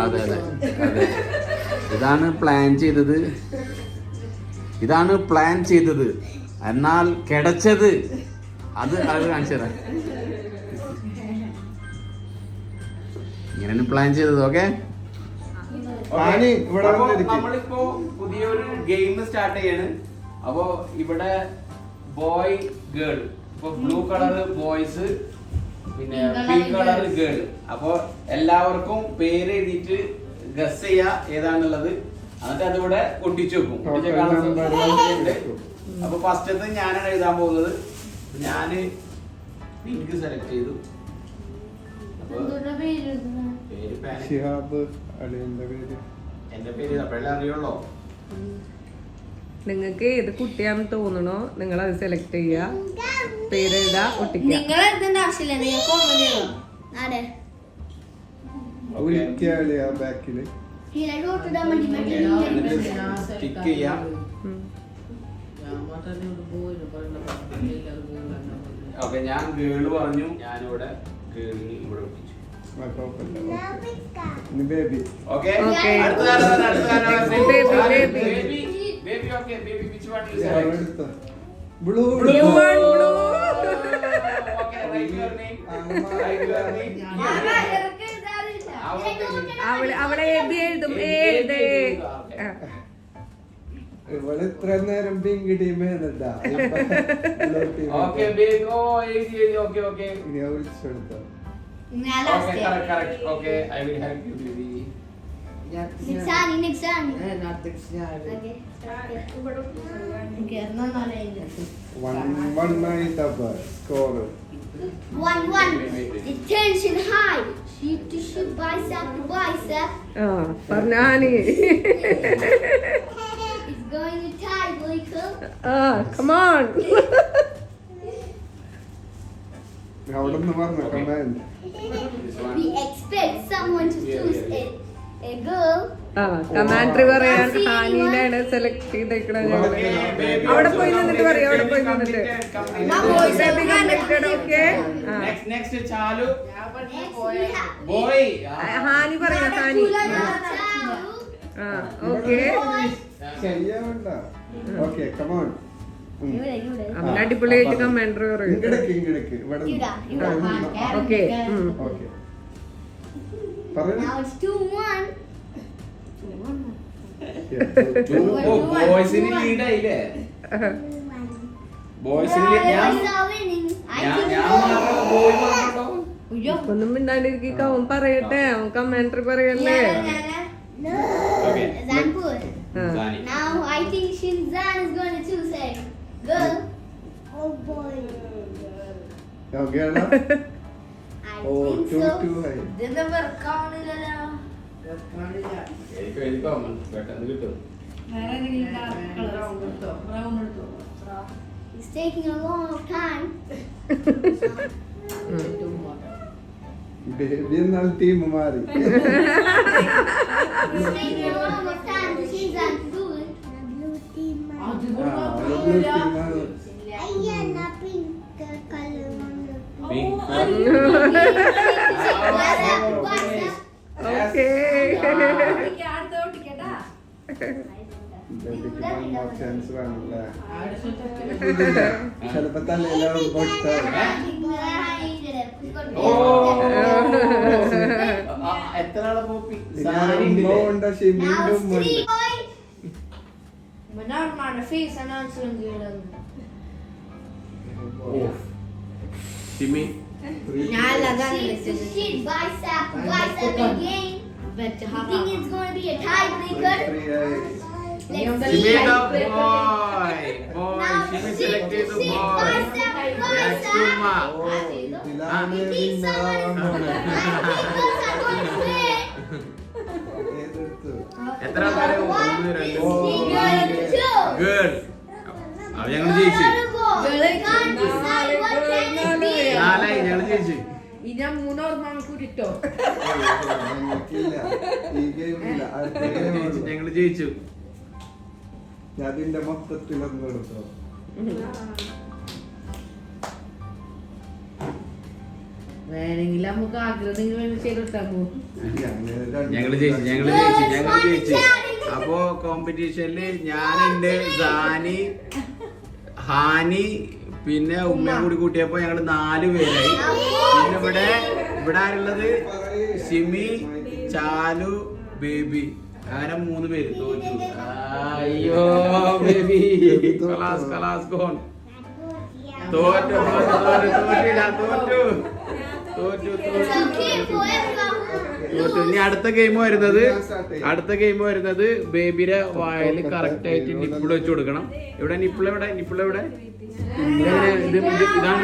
അതെ അതെ അതെ, ഇതാണ് പ്ലാൻ ചെയ്തത്. എന്നാൽ കിടച്ചത് അത് കാണിച്ചതാ. ഇങ്ങനെയാണ് പ്ലാൻ ചെയ്തത്. ഓക്കെ, നമ്മളിപ്പോ പുതിയൊരു ഗെയിം സ്റ്റാർട്ട് ചെയ്യാണ്. അപ്പോ ഇവിടെ ബോയ് ഗേൾ, ഇപ്പൊ ബ്ലൂ കളർ ബോയ്സ്, പിന്നെ പിങ്ക് കളർ ഗേൾ. അപ്പൊ എല്ലാവർക്കും പേര് എഴുതിയിട്ട് ഗസ് ചെയ്യാ ഏതാണുള്ളത്. എന്നിട്ട് അതിവിടെ ഒട്ടിച്ചു വെക്കും. അപ്പൊ ഫസ്റ്റത്തെ ഞാനാണ് എഴുതാൻ പോകുന്നത്. ഞാന് പിങ്ക് സെലക്ട് ചെയ്തു. എന്റെ പേര് അപ്പോഴല്ലേ അറിയുള്ളൂ. നിങ്ങൾക്ക് ഏത് കുട്ടിയാന്ന് തോന്നണോ നിങ്ങൾ അത് സെലക്ട് ചെയ്യാ, പേരെഴുതാ, ഒട്ടിക്കുക. സ്റ്റിക്ക് ചെയ്യാം. ഓക്കെ, ഞാൻ ഗേള് പറഞ്ഞു. ഞാനിവിടെ ഗേളിന് ഇവിടെ ഒട്ടിച്ചു. ഓക്കെ, അവിടെ എഴുതും. ഇവിടെ ഇത്ര നേരം പിങ്ക് ടീം ഏതാ വിളിച്ചെടുത്തോ? Correct. Okay, I will help you, baby. Next time. Okay. 1-1 score. 1-1. The tension high. Sheep to sheep, bicep to bicep. പറഞ്ഞാനി. It's going to tie, Michael. Come on. അവിടെ നിന്ന് പറഞ്ഞു command. We expect someone to choose a girl. കമാൻഡറി പറയാൻ ഹാനിനാണ് select ചെയ്തേക്കണത് ഞങ്ങള്. അവിടെ പോയി നിന്നിട്ട് പറയാം, അവിടെ പോയി നിന്നിട്ട് okay. Next Chalu Next we have boy. Hani പറയാം, ഹാനി. ഓക്കെ, ചെയ്യാവണ്ട. Okay come on. അവൻ അടിപൊളിയായിട്ട് കമാൻഡറി പറയും. ഇങ്ങടക്ക് ഇവിടെ ഓക്കെ. ഓക്കെ പറയൂ. Now it's 2-1. ബോയ്സിന് ലീഡ് ആയില്ലേ? ബോയ്സിന് Boys are winning. I think boy പറഞ്ഞോ. ഒന്നും മിണ്ടാണ്ടിരിക്കുക, അവൻ പറയട്ടെ, അവൻ കമാൻഡറി പറയല്ലേ. Okay. Zanpur. Zani. Now I think Shinzan is going to choose a girl. Oh boy. Okay ആണോ? I oh think 2-2 so. ആയി. എഴുതിക്കോ, പെട്ടെന്ന് കിട്ടും. It's taking a long time. Baby എന്നാൽ ടീം മാറി. It's taking a long time for Shinzan to do it. Blue team. Pink. Okay. Chance വേണല്ലേ? ചിലപ്പോ തലയിലാവും പൊട്ടാ. എത്ര ആളെ പോപ്പി? ഉണ്ട് ഷിമിനും ഉണ്ട്. Shimi. Shit, bicep again. You think it's going to be a tiebreaker? Let's Shimi see. the boy. Now Shimi shit selected to the shit, boy. bicep, Next to bicep. Ma. ഇതിലാണ് I think someone is. I think girls are going to win. ഏതെടുത്തു? എത്ര ആൾക്കാരെ? 1, 2, 2. Girl. അത് ഞങ്ങൾ ജയിച്ചു. We can't decide what can it be. നാലായി ഞങ്ങൾ ജയിച്ചു. കൂടിട്ടോ. ഞങ്ങൾക്കില്ല. ഈ ഗെയിമില്ല. അടുത്ത ഗെയിം ഞങ്ങൾ ജയിച്ചു. അതിന്റെ മൊത്തത്തിൽ ഒന്നെടുത്തോ. വേണമെങ്കിൽ നമുക്ക് ആഗ്രഹം ചെയ്തിട്ടാക്കൂ. ഞങ്ങൾ ജയിച്ചു. അപ്പോ കോമ്പറ്റീഷനില് ഞാനുണ്ട്, സാനി, ഹാനി, പിന്നെ ഉമ്മയും കൂടി കൂട്ടിയപ്പോ ഞങ്ങള് 4 പേരായി. പിന്നെ ഇവിടെ ആരുള്ളത്? ഷിമി, ചാലു, ബേബി, അങ്ങനെ 3 പേര് തോറ്റു. അയ്യോ ബേബി, കലാസ് ഗോൺ. തോറ്റു. It's okay for everyone. ഇനി അടുത്ത ഗെയിം വരുന്നത് ബേബിയുടെ വായിൽ കറക്റ്റ് ആയിട്ട് നിപ്പിൾ വെച്ച് കൊടുക്കണം. ഇവിടെ നിപ്പിൾ എവിടെ?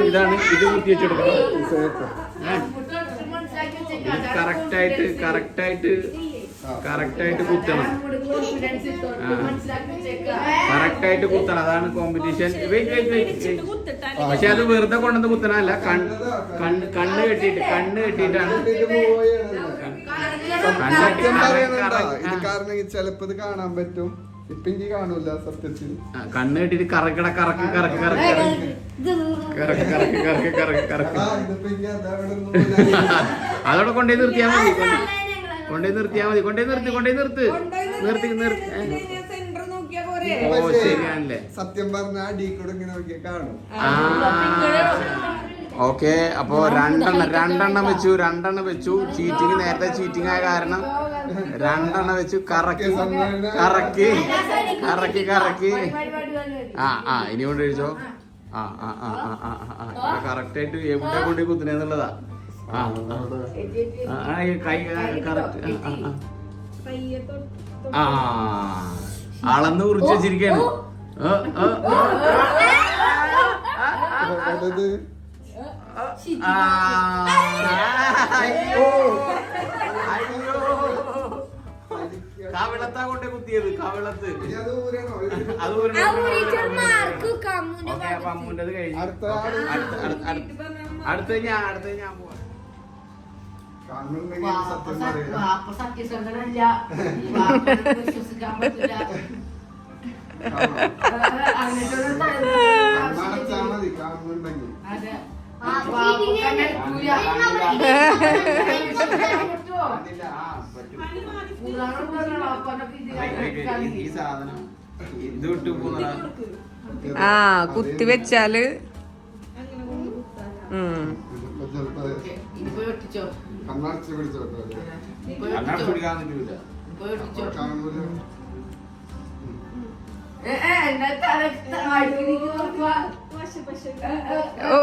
ഇതാണ് ഇത് കുത്തി വെച്ച് കൊടുക്കണം. ഇത് കറക്റ്റായിട്ട് കുത്തണം. കറക്റ്റായിട്ട് കുത്തണം, അതാണ് കോമ്പറ്റീഷൻ. പക്ഷെ അത് വെറുതെ കൊണ്ടുവന്ന് കുത്തണല്ല, കണ്ണ് കെട്ടിയിട്ടാണ്. ഇത് കാരണം ചിലപ്പോ ഇത് കാണാൻ പറ്റും, ഇപ്പൊ എനിക്ക് കാണൂല സത്യത്തിൽ. കണ്ണ് കെട്ടിട്ട് കറക്കി. ഇതിപ്പോ എനിക്ക് അതവിടെ അതോടെ കൊണ്ടുപോയി നിർത്തിയാ മതി. ഓ ശരിയാണല്ലേ. സത്യം പറഞ്ഞ ഡീ കൂടെ ഇങ്ങനെ നോക്കിയാ കാണും. ഓക്കെ, അപ്പോ രണ്ടെണ്ണം വെച്ചു. ചീറ്റിങ് നേരത്തെ ചീറ്റിംഗ് ആയ കാരണം 2 വെച്ചു. കറക്കി. ഇനി കൊണ്ട് കഴിച്ചോ. കറക്റ്റ് ആയിട്ട് എവിടെ കൊണ്ട് കുത്തുന്നേന്നുള്ളതാ. കൈ കറക്റ്റ്. അളന്ന് കുറിച്ച് വെച്ചിരിക്കാണ്. കവിളത്താ കൊണ്ട് കുത്തിയത്. കവിളത്ത് അത് അമ്മൂൻ്റെത് കഴിഞ്ഞു. അടുത്ത ഞാൻ പോവാ. കാണുന്നുണ്ടെങ്കിൽ സത്യം പറയില്ല. സത്യസന്ധനല്ല, വിശ്വസിക്കാൻ പറ്റില്ല. കണ്ണടച്ചാ മതി കാണുന്നുണ്ടെങ്കിൽ. അതെ, ഈ സാധനം ഇത് വിട്ടു പോകുന്നതാ. ആ കുത്തി വെച്ചാല് ഇതിപ്പോ ചെലപ്പോ കണ്ണടച്ച് പിടിച്ചോട്ടെ. അങ്ങനെ പിടിക്കാൻ പറ്റൂല. കാണൂല. ഓ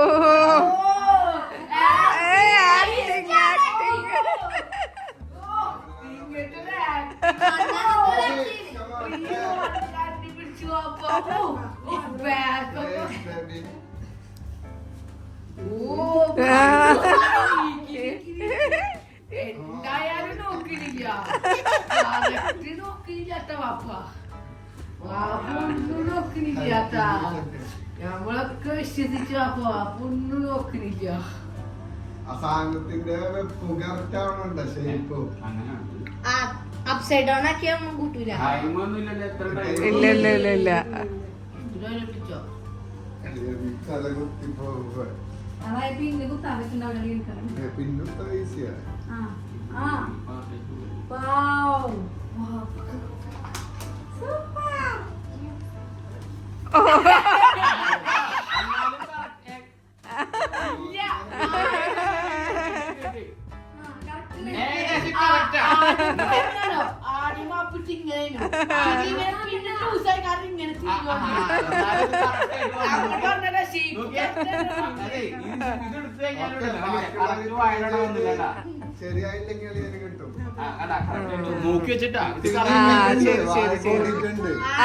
എന്തായാലും നോക്കിയില്ല, നോക്കിയില്ലാത്ത വാപ്പ, വാപ്പൊന്നും നോക്കിയില്ലാത്ത. നമ്മളൊക്കെ വിശ്വസിച്ചു വാപ്പ, വാപ്പൊന്നും നോക്കിയില്ല. ആ സാധനത്തിന്റെ കറക്റ്റ് ആവണുണ്ട് ഷേപ്പ്. അപ്സൈഡ് ഡൗൺ ആക്കിയാ കൂട്ടൂല. ഇല്ല ഇല്ല ഇല്ല ഇല്ല തലകുത്തി പോകുമ്പോ പിന്നത്തെ ഈസിയാ. ശരിയായില്ലെങ്കിൽ അതിന് കിട്ടും. നോക്കി വെച്ചിട്ടാ ശരി ശരി ശരി.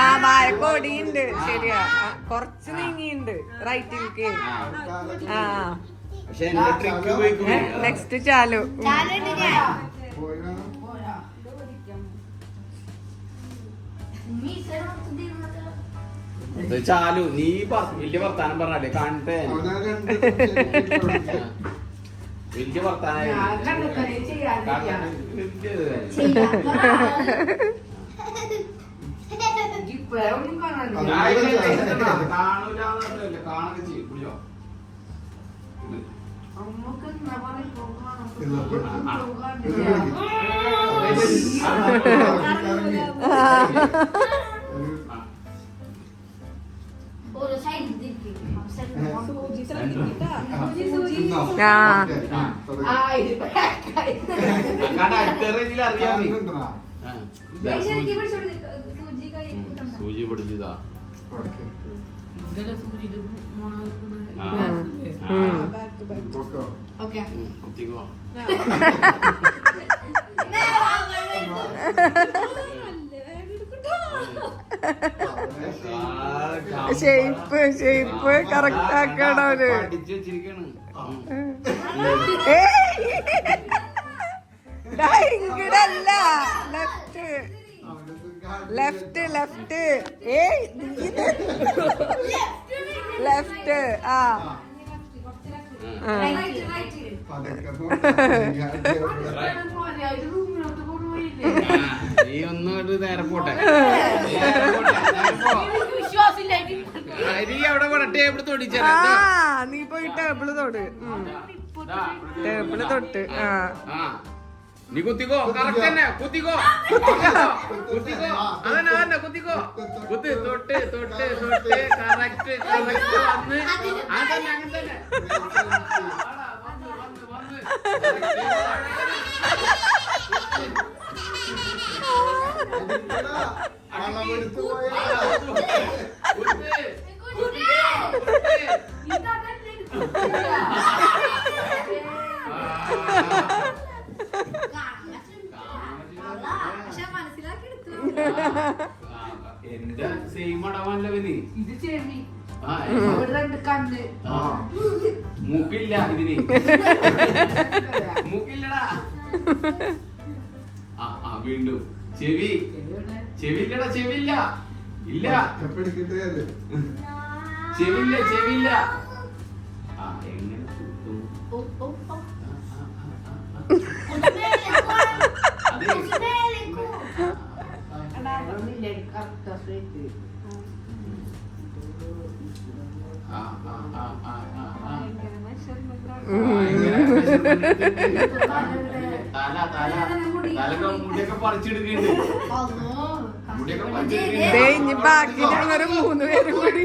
ആ വാഴക്കോടിയുണ്ട്, ശരിയാ. കൊറച്ച് നീങ്ങിയുണ്ട് റൈറ്റിലേക്ക്. ആ പക്ഷെ എന്റെ ട്രിക്ക് ഉപയോഗിക്കും. നെക്സ്റ്റ് ചാലു. പോയി വേണം. ചാലു നീ വലിയ വർത്താനം പറഞ്ഞല്ലേ കാണട്ടെ. അവനാ രണ്ട് ശരിക്കും വലിയ വർത്താനം കാണൂല കാണൊക്കെ ചെയ്യും. പിടിച്ചോ സൂചി പിടിച്ചതാ. കുത്തിക്കോ. ഷേപ്പ് ഷേപ്പ് കറക്റ്റ് ആക്കണവര്. പഠിച്ചു വെച്ചിരിക്കാണ്. ഇങ്ങടല്ല, ലെഫ്റ്റ് ലെഫ്റ്റ് ലെഫ്റ്റ്. ലെഫ്റ്റ്. ആ നീ ഒന്നും നേരെ പോട്ടെ. നീ അവിടെ പോട്ടെ. ടേബിൾ തൊടിച്ചാ നീ പോയി ടേബിള് തൊട്. ടേബിള് തൊട്ട്. ആ നീ കുത്തിക്കോ. കറക്റ്റ് തന്നെ കുത്തിക്കോ. കുത്തിക്കോ. അതന്നെ അതന്നെ കുത്തിക്കോ. കുത്തി തൊട്ട് തൊട്ട് തൊട്ട് കറക്റ്റ് കറക്റ്റ് വന്ന്. അതന്നെ അങ്ങനെ തന്നെ. എന്റെ സെയിം അടവാണല്ലോ ഇവന്. ഇത് ചെവി, ആ ഇവിടെ രണ്ട് കണ്ണ്, മൂക്കില്ല ഇതിന്. മൂക്കില്ലടാ. ആ വീണ്ടും ചെവി. ചെവില്ലടാ. ചെവില്ല. ഇല്ല ചെവില്ല. ചെവില്ല. ആ എങ്ങനെ മുടിയൊക്കെ പറിച്ചെടുക്കുന്നുണ്ട്. ഇനി ബാക്കി ഞങ്ങള് 3 പേരും കൂടി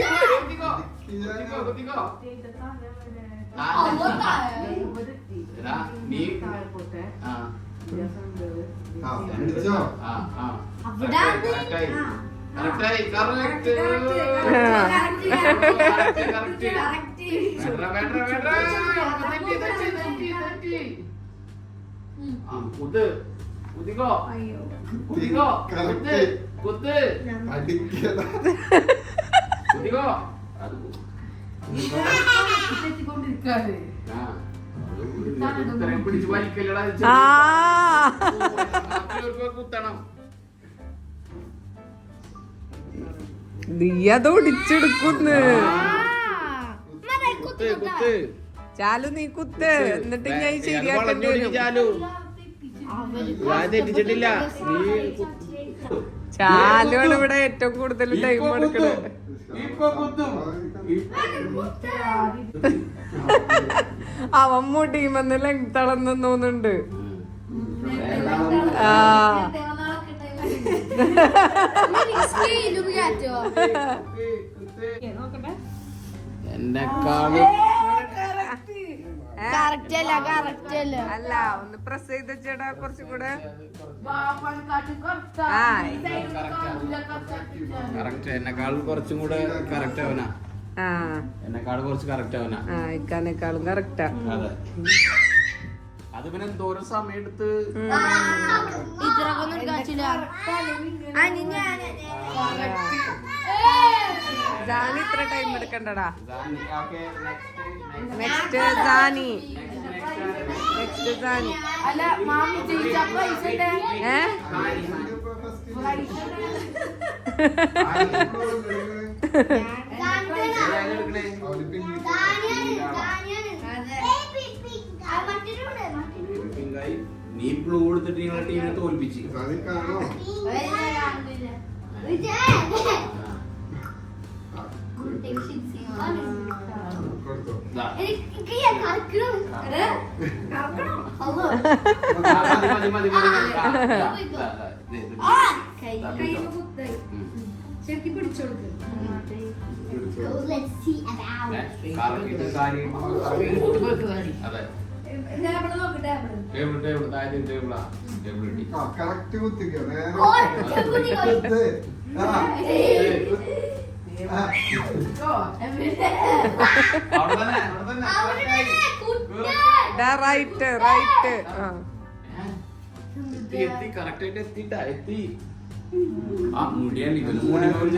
പിടിച്ചു വലിക്കല്ലടാ. കുത്തണം. നീ അത് ഒടിച്ചെടുക്കുന്നു. ചാലു നീ കുത്ത്, എന്നിട്ട് ഞാൻ ശരിയാക്കേണ്ടി വരും. ചാലുവാണ് ഇവിടെ ഏറ്റവും കൂടുതൽ ടൈം എടുക്കണത്. അവൻ മുടിയുമെന്ന് ലെങ്ത് അളന്നു തോന്നുന്നുണ്ട്. എന്നെക്കാളും അല്ല, ഒന്ന് പ്രസ് ചെയ്ത് വെച്ചടാ കുറച്ചും കൂടെ. കറക്റ്റ് എന്നെക്കാളും കുറച്ചും കൂടെ കറക്റ്റ് അവനാ. എന്നെക്കാളും കുറച്ച് കറക്റ്റ് അവനാ. ഇക്കാനേക്കാളും കറക്റ്റാ. അതെ, അത് പിന്നെ എന്തോരം സമയം എടുത്ത്. ജാനി ഇത്ര ടൈം എടുക്കണ്ടടാ. നെക്സ്റ്റ് ജാനി. അല്ല മാമി ജയിച്ച പൈസ നീ ബ്ലൂ കൊടുത്തിട്ട് നിങ്ങളെ ടീമിനെ തോൽപ്പിച്ച്. കറക്റ്റ് കുത്തിക്കോ. റൈറ്റ്. എത്തി കറക്റ്റ് ആയിട്ട് എത്തി. ആ മുടിയാണ് ഇവന് മുടി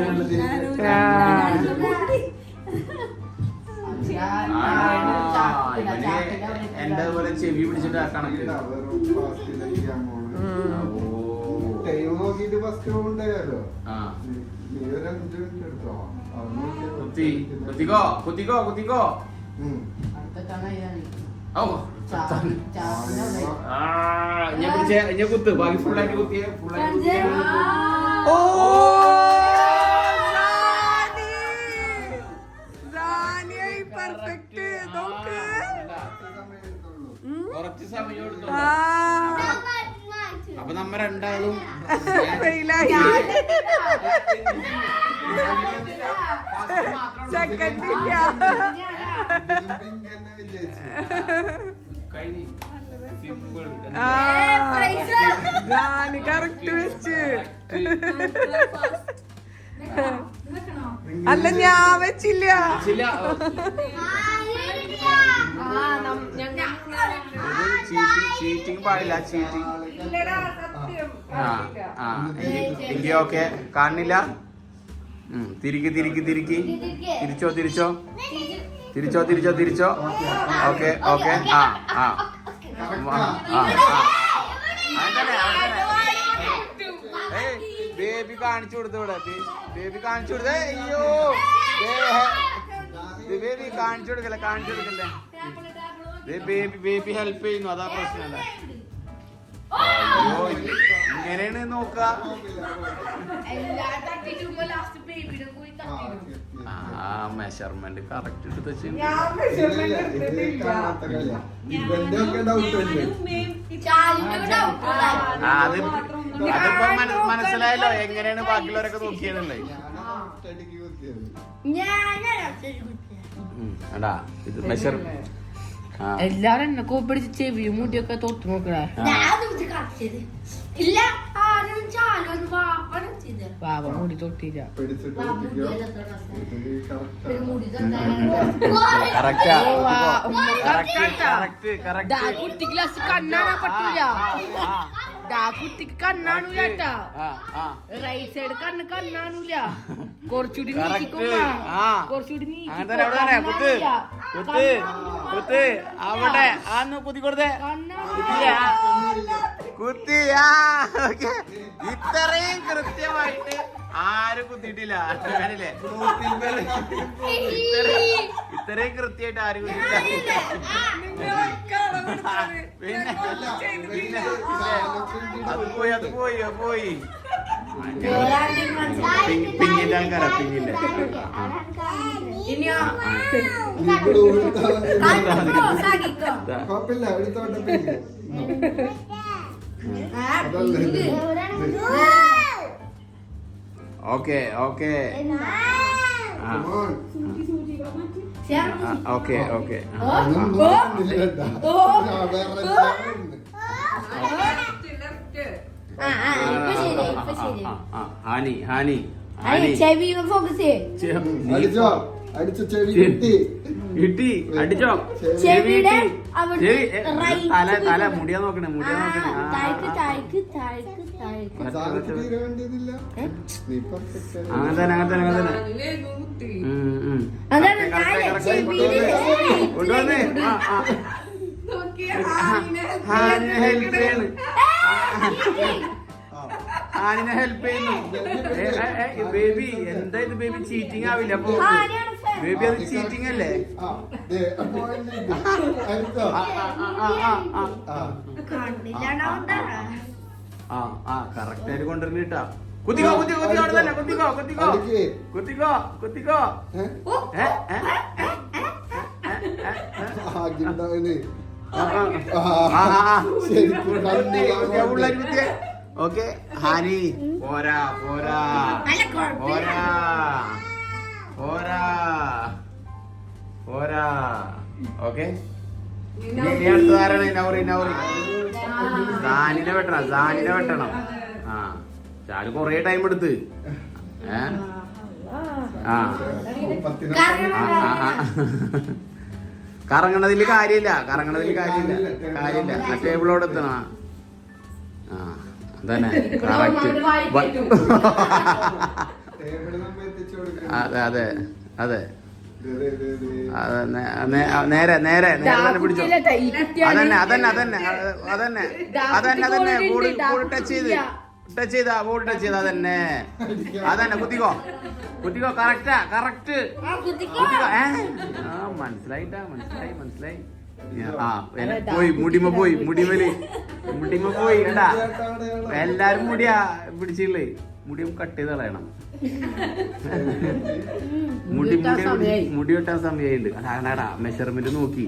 എന്റെ പോലെ ചെവി പിടിച്ചിട്ട് കണക്ക്. നോക്കിട്ട് ഫസ്റ്റ് ഉണ്ടായാലോ. കുത്തിക്കോ. ഞാൻ കുത്ത് ബാക്കി ഫുള്ളായിട്ട് കുത്തിയ ഓ പെർഫെക്റ്റ്. നോക്ക്, കുറച്ച് സമയം എടുത്തു. അപ്പൊ നമ്മ രണ്ടാളും സെക്കൻഡില്ല. കറക്റ്റ് വെച്ച്. അല്ല, ഞാൻ വെച്ചില്ല. ചീറ്റിംഗ് പാടില്ല. ഓക്കെ കാണില്ല. തിരിച്ചോ. ഓക്കെ. ബേബി കാണിച്ചു കൊടുത്തു ഇവിടെ. ബേബി കാണിച്ചു കൊടുത്തേ. അയ്യോ, ബേബി കാണിച്ചു കൊടുക്കല്ലേ. ബേബി ഹെൽപ്പ് ചെയ്യുന്നു, അതാ പ്രശ്നമല്ല. അയ്യോ ഇങ്ങനെയാണ് നോക്ക. ആ മെഷർമെന്റ് കറക്റ്റ് എടുത്ത് വെച്ച്. ഞാൻ മെഷർമെന്റ് എടുത്തിട്ടില്ല. അതിപ്പോ മനസ്സിലായല്ലോ എങ്ങനെയാണ് ബാക്കിയുള്ളവരൊക്കെ നോക്കിയതല്ലേ. എടാ ഇത് മെഷർ എല്ലാരും എന്നെ കോപ്പിടിച്ച് ചെവിയും മുടിയൊക്കെ തൊട്ട് നോക്കണേ. പാവ മുടി തൊട്ടില്ല. കുട്ടിക്ക് ഗ്ലാസ് കണ്ണാണാൻ പറ്റില്ല. കുട്ടിക്ക് കണ്ണാണൂല കേട്ടാ. റൈറ്റ് സൈഡ് കണ്ണാണൂല. കുറച്ചുകൂടി കുറച്ചുകൂടി അവിടെ ആന്ന് കുത്തി കൊടുത്തേ കുത്തി. ഇത്രയും കൃത്യമായിട്ട് ആരും കുത്തിയിട്ടില്ല. അങ്ങനല്ലേ ഇത്രയും കൃത്യമായിട്ട് ആരും കുത്തിയിട്ടില്ല. പിന്നെ അത് പോയി പിങ്ങിന്റെ ആൾക്കാരാ പിങ്ങിന്റെ. കുഴപ്പമില്ല എടുത്തോട്ടെ. Okay okay okay okay. Hani Hani അടിച്ചോ അടിച്ചു ചെവി കിട്ടി കിട്ടി അടിച്ചോ ചെവിയുടെ തല മുടിയാ നോക്കണേ മുടിയാ നോക്കണേ. അങ്ങനെ തന്നെ അങ്ങനെ തന്നെ അങ്ങനെ തന്നെ കൊണ്ടുവന്നേ. ഹെൽപ്പ് ചെയ്യണ് ആനിനെ ഹെൽപ്പ് ചെയ്യുന്നു. ബേബി എന്താ ഇത് ബേബി ചീറ്റിംഗ് ആവില്ല അപ്പൊ ബേബി അത് ചീറ്റിംഗ് അല്ലേ. കറക്റ്റ് ആയിട്ട് കൊണ്ടുവരുന്ന കേട്ടാ. കുത്തിക്കോ കുത്തിക്കോ കുത്തിക്കോ അവിടെ തന്നെ കുത്തിക്കോ കുത്തിക്കോ കുത്തിക്കോ കുത്തിക്കോ. ഓക്കെ ഹാനി പോരാ പോരാ പോരാ പോരാ പോരാ. ഓക്കെ ഇനി അടുത്തതാരാണ്? നൗറി നൗറി സാനിനെ വെട്ടണം സാനിനെ വെട്ടണം. ആ ചാല് കൊറേ ടൈം എടുത്ത്. കറങ്ങണതില് കാര്യമില്ല കറങ്ങണതില് കാര്യമില്ല. ടേബിളോട് എത്തണ. ആ അതന്നെ കറക്റ്റ്. അതെ അതെ അതെ നേരെ നേരെ നേരെ തന്നെ പിടിച്ചോ. അതന്നെ അതന്നെ അതന്നെ അതന്നെ അതന്നെ അതന്നെ ബോർഡ് ടച്ച് ചെയ്താ ബോർഡ് ടച്ച് ചെയ്താ അതന്നെ അതന്നെ കുത്തിക്കോ കുത്തിക്കോ. Correct correct കുത്തിക്കോ. മനസ്സിലായിട്ടാ മനസ്സിലായി. ആ പോയി മുടിമ പോയി മുടിമ പോയി കേട്ടാ. എല്ലാരും മുടിയാ പിടിച്ചില്ലേ. മുടി കട്ട് ചെയ്ത് കളയണം. മുടി വെട്ടാൻ സമയമുണ്ട്. അതാടാ മെഷർമെന്റ് നോക്കി.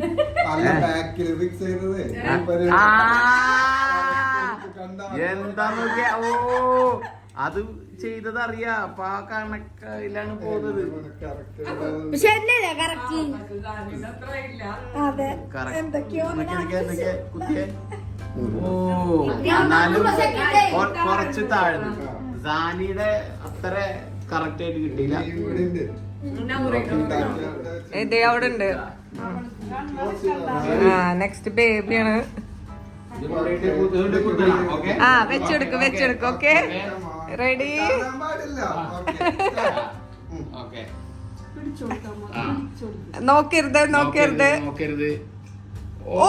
എന്താ നോക്കിയ ഓ അത് ചെയ്തത് അറിയാ. അപ്പൊ ആ കണക്കിലാണ് പോകുന്നത്. കുത്തിയേ. ഓ എന്നാലും കുറച്ച് താഴ്ന്നു. സാനിയുടെ അത്ര കറക്റ്റ് ആയിട്ട് കിട്ടിയില്ല. അവിടെ ഉണ്ട്. നെക്സ്റ്റ് ബേബിയാണ്. ആ വെച്ചെടുക്കും. Okay ready. നോക്കരുത്. ഓ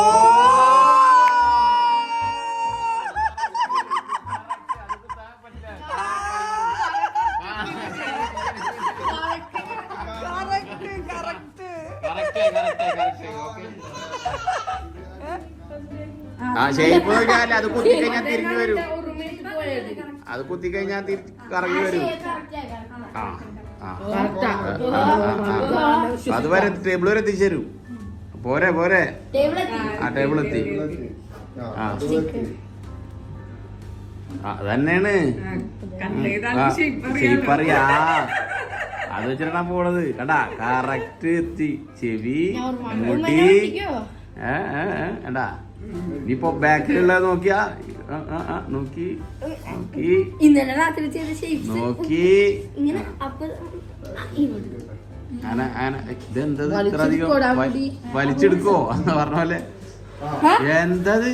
ആ ഷേപ്പ് നോക്കിയാൽ അത് കുത്തി കഴിഞ്ഞാൽ തിരിഞ്ഞു വരും. അത് കുത്തി കഴിഞ്ഞാൽ കറങ്ങി വരും. ആ ആ അത് വരെ ടേബിൾ വരെ എത്തിച്ചു തരും. പോരെ പോരെ ആ ടേബിൾ എത്തി. ആ അതന്നെയാണ് ഷേപ്പ് അറിയാ. അത് വെച്ചിട്ടാ പോണത്. കണ്ടാ കറക്റ്റ് എത്തി. ചെവി മുടി കണ്ടാ. ഇനിയിപ്പോ ബാക്കിലുള്ള നോക്കിയാ നോക്കി നോക്കി ഇന്നലെ രാത്രി ചെയ്ത ഷേപ്സ് നോക്കി ഇങ്ങനെ അപ്പൊ ഇതെന്തത് ഇത്ര അധികം വലിച്ചെടുക്കോ എന്ന് പറഞ്ഞ പോലെ. എന്തത്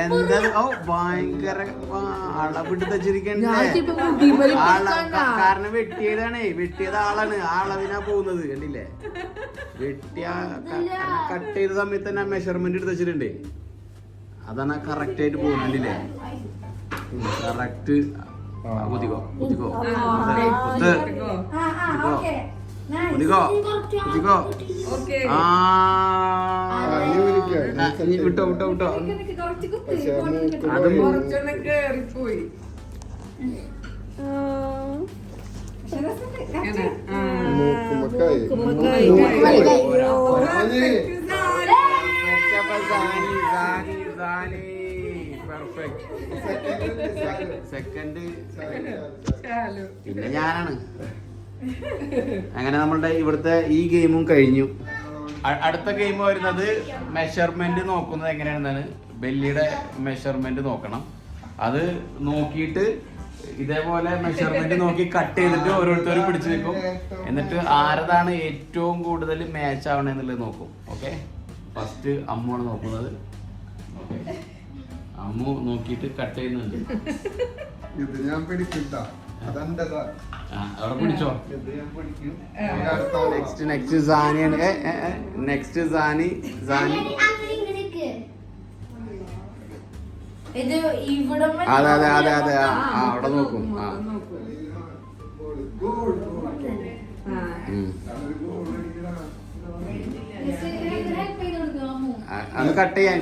എന്തത് ഓ ഭയങ്കര അളവിട്ട് തച്ചിരിക്കണ്ടേ. കാരണം വെട്ടിയതാണേ. വെട്ടിയത് ആളാണ്. അളവിനാ പോകുന്നത്. കണ്ടില്ലേ? വെട്ടിയ കട്ട് ചെയ്ത സമയത്ത് തന്നെ മെഷർമെന്റ് എടുത്ത് വെച്ചിട്ടുണ്ട്. അതാണ് കറക്റ്റ് ആയിട്ട് പോകുന്നുണ്ടല്ലേ? കറക്റ്റ്. കുത്തിക്കോ കുത്തിക്കോ കുത്ത് കുത്തിക്കോ കുത്തിക്കോ. ആ വിട്ടോ വിട്ടോ വിട്ടോ. അത് കേറിപ്പോയി. സെക്കൻഡ് പിന്നെ ഞാനാണ്. അങ്ങനെ നമ്മളുടെ ഇവിടുത്തെ ഈ ഗെയിമും കഴിഞ്ഞു. അടുത്ത ഗെയിം വരുന്നത് മെഷർമെന്റ് നോക്കുന്നത് എങ്ങനെയാണെന്നാണ്. ബെല്ലിയുടെ മെഷർമെന്റ് നോക്കണം. അത് നോക്കിയിട്ട് ഇതേപോലെ മെഷർമെന്റ് നോക്കി കട്ട് ചെയ്തിട്ട് ഓരോരുത്തരും പിടിച്ചു വെക്കും. എന്നിട്ട് ആരതാണ് ഏറ്റവും കൂടുതൽ മാച്ച് ആവണെന്നുള്ളത് നോക്കും. ഓക്കെ, ഫസ്റ്റ് അമ്മുവാണ് നോക്കുന്നത്. ഓക്കെ, അമ്മു നോക്കിയിട്ട് കട്ട് ചെയ്യുന്നുണ്ട്. ഇത് ഞാൻ പിടിക്കില്ല. അവിടെ പിടിച്ചോ. നെക്സ്റ്റ് സാനിയാണ്. നെക്സ്റ്റ് സാനി. സാനി അതെ അതെ അതെ അതെ. അവിടെ നോക്കും. അത് കട്ട് ചെയ്യാൻ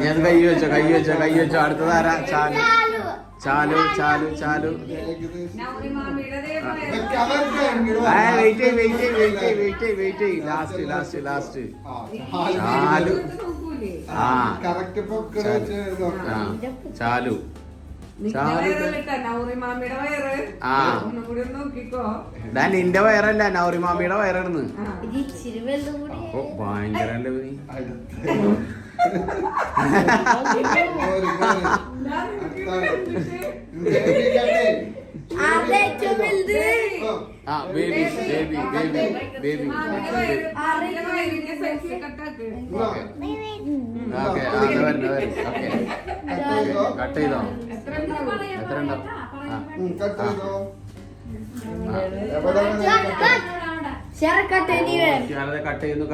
ഞാൻ കൈ വെച്ചോ. അടുത്തതാരാ? ചാലു ചാലു ചാലു ചാലു. വെയിറ്റ്. ലാസ്റ്റ് ചാലു. ചാലു നിന്റെ വയറല്ല, നൗറി മാമിയുടെ വയറാണെന്ന്. അപ്പൊ ഭയങ്കര കട്ട് ചെയ്തോ. എത്ര ഉണ്ടോ? കട്ട് ചെയ്യുന്നു.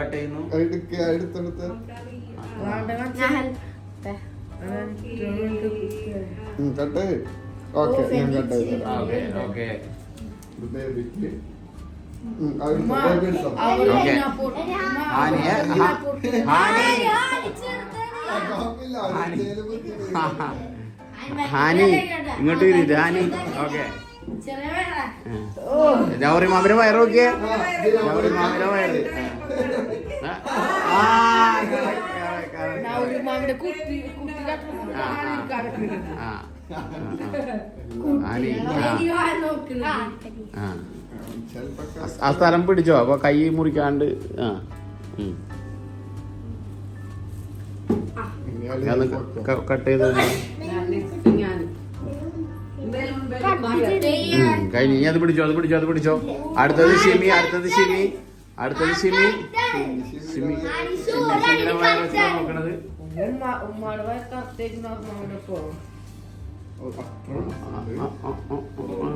ഹാനി ഇങ്ങോട്ട് വരും. ഹാനി ഓക്കെ. നൗറി മാമിയുടെ വയറ് നോക്കിയേ. നൗറി മാമിയുടെ വയറ്. ആ സ്ഥലം പിടിച്ചോ. അപ്പൊ കൈ മുറിക്കാണ്ട്. കട്ട് ചെയ്ത് കഴിഞ്ഞ. അത് പിടിച്ചോ. അടുത്തത് ഷിമി. നോക്കണത്.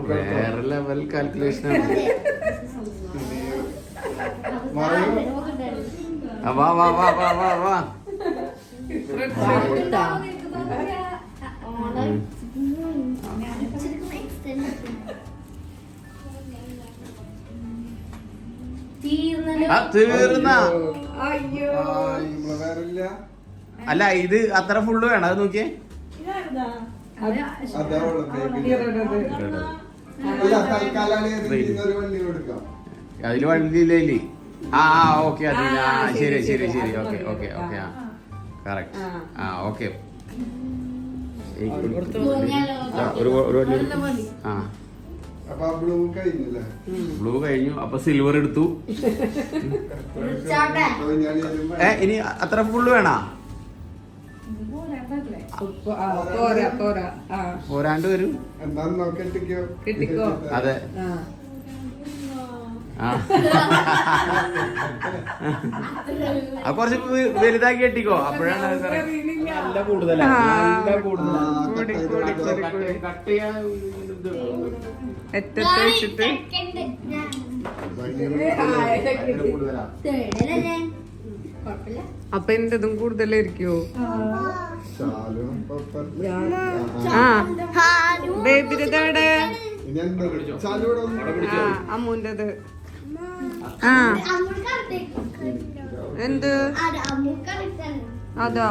വേറെ ലെവൽ കാൽക്കുലേഷൻ ആണ്. വാ വാ വാ വാ വാ വാ. തീർന്ന അയ്യോ വേറില്ല. അല്ല ഇത് അത്ര ഫുള്ള് വേണം. അത് നോക്കിയേ. അതാ തൽക്കാലാണ് ഒരു വണ്ടി കൊടുക്കാം. അതില് വണ്ടിയില്ലേ? ആ ഓക്കെ. അത് ശരി ശരി ശരി. Okay okay okay. ആ കറക്റ്റ്. ആ ഓക്കെ. ഒരു ആ അപ്പൊ ആ ബ്ലൂ കഴിഞ്ഞില്ലേ? ബ്ലൂ കഴിഞ്ഞു. അപ്പൊ സിൽവർ എടുത്തു. ഇനി അത്ര ഫുള്ള് വേണോ? പോരാ പോരാ. ആ പോരാണ്ട് വരും. എന്താ നോക്കിട്ടിക്കോ? കിട്ടിക്കോ. അതെ. അത് കുറച്ച് വലുതാക്കി കെട്ടിക്കോ. അപ്പോഴാണ് നല്ല കൂടുതലാണ്. നല്ല കൂടുതലാണ്. കട്ട് ചെയ്യാൻ എത്ര വെച്ചിട്ട് അപ്പൊ എന്റതും കൂടുതലായിരിക്കോ? ആ ബേബിയുടെ അമ്മൂൻ്റെത്. ആ എന്ത് അതോ?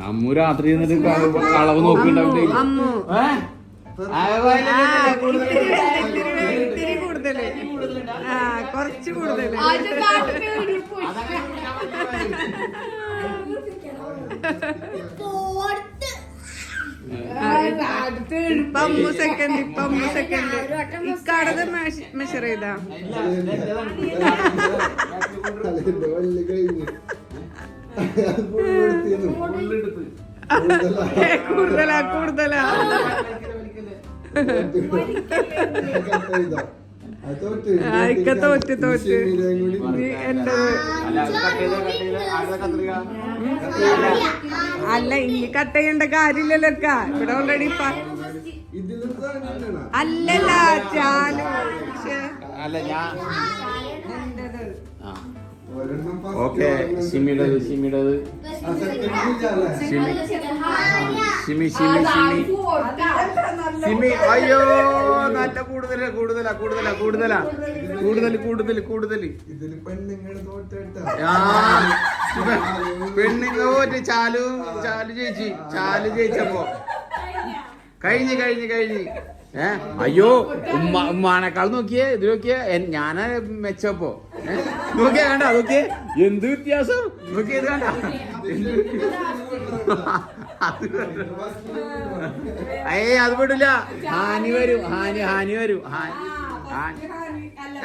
അമ്മു രാത്രി അളവ് നോക്കിണ്ടാവും. അമ്മു ഇത്തിരി കൂടുതല്. ആ കുറച്ച് കൂടുതല്. ഇപ്പമ്മു സെക്കൻഡ്. ഇക്കാടത് മെഷർ ചെയ്താ കൂടുതലാ. ഇക്ക തോറ്റ് എന്റെ അല്ല ഇനി കട്ട് ചെയ്യേണ്ട കാര്യമില്ലല്ലോ. ഇവിടെ ഓൾറെഡി അല്ലല്ല ചാലു. അല്ല ഞാൻ ഓക്കെ. സിമിയുടേത് സിമി സിമി സിമി സിമി സിമി. അയ്യോ നല്ല കൂടുതലാ കൂടുതലാ കൂടുതലാ കൂടുതലാ കൂടുതൽ. ആ പെണ്ണുങ്ങൾ പോറ്റ്. ചാലു ജയിച്ചപ്പോ കഴിഞ്ഞ്. അയ്യോ ഉമ്മാനേക്കാൾ നോക്കിയേ. ഇത് നോക്കിയേ. ഞാനാ മെച്ചപ്പോ നോക്കിയാ കണ്ട. നോക്കിയേ എന്ത് വ്യത്യാസം. നോക്കിയത് കണ്ട. അത് വിടില്ല. ഹാനി വരും.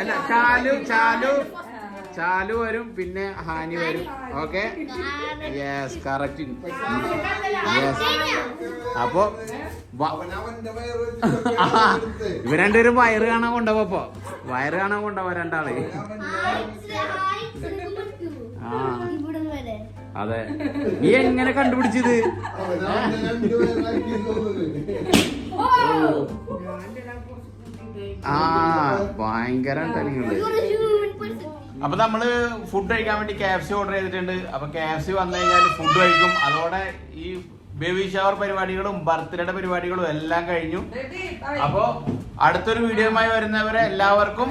അല്ല ചാലു വരും പിന്നെ ഹാനി വരും. Okay yes correct. അപ്പൊ ഇവ രണ്ടുപേരും വയറ് കാണാൻ കൊണ്ടുപോവാ രണ്ടാള്. ആ അതെ. നീ എങ്ങനെ കണ്ടുപിടിച്ചത്? ആ ഭയങ്കര കാര്യങ്ങള്. അപ്പൊ നമ്മള് ഫുഡ് കഴിക്കാൻ വേണ്ടി KFC ഓർഡർ ചെയ്തിട്ടുണ്ട്. അപ്പൊ KFC വന്നു കഴിഞ്ഞാൽ ഫുഡ് കഴിക്കും. അതോടെ ഈ ബേബി ഷവർ പരിപാടികളും ബർത്ത്ഡേയുടെ പരിപാടികളും എല്ലാം കഴിഞ്ഞു. അപ്പൊ അടുത്തൊരു വീഡിയോയുമായി വരുന്നവരെ എല്ലാവർക്കും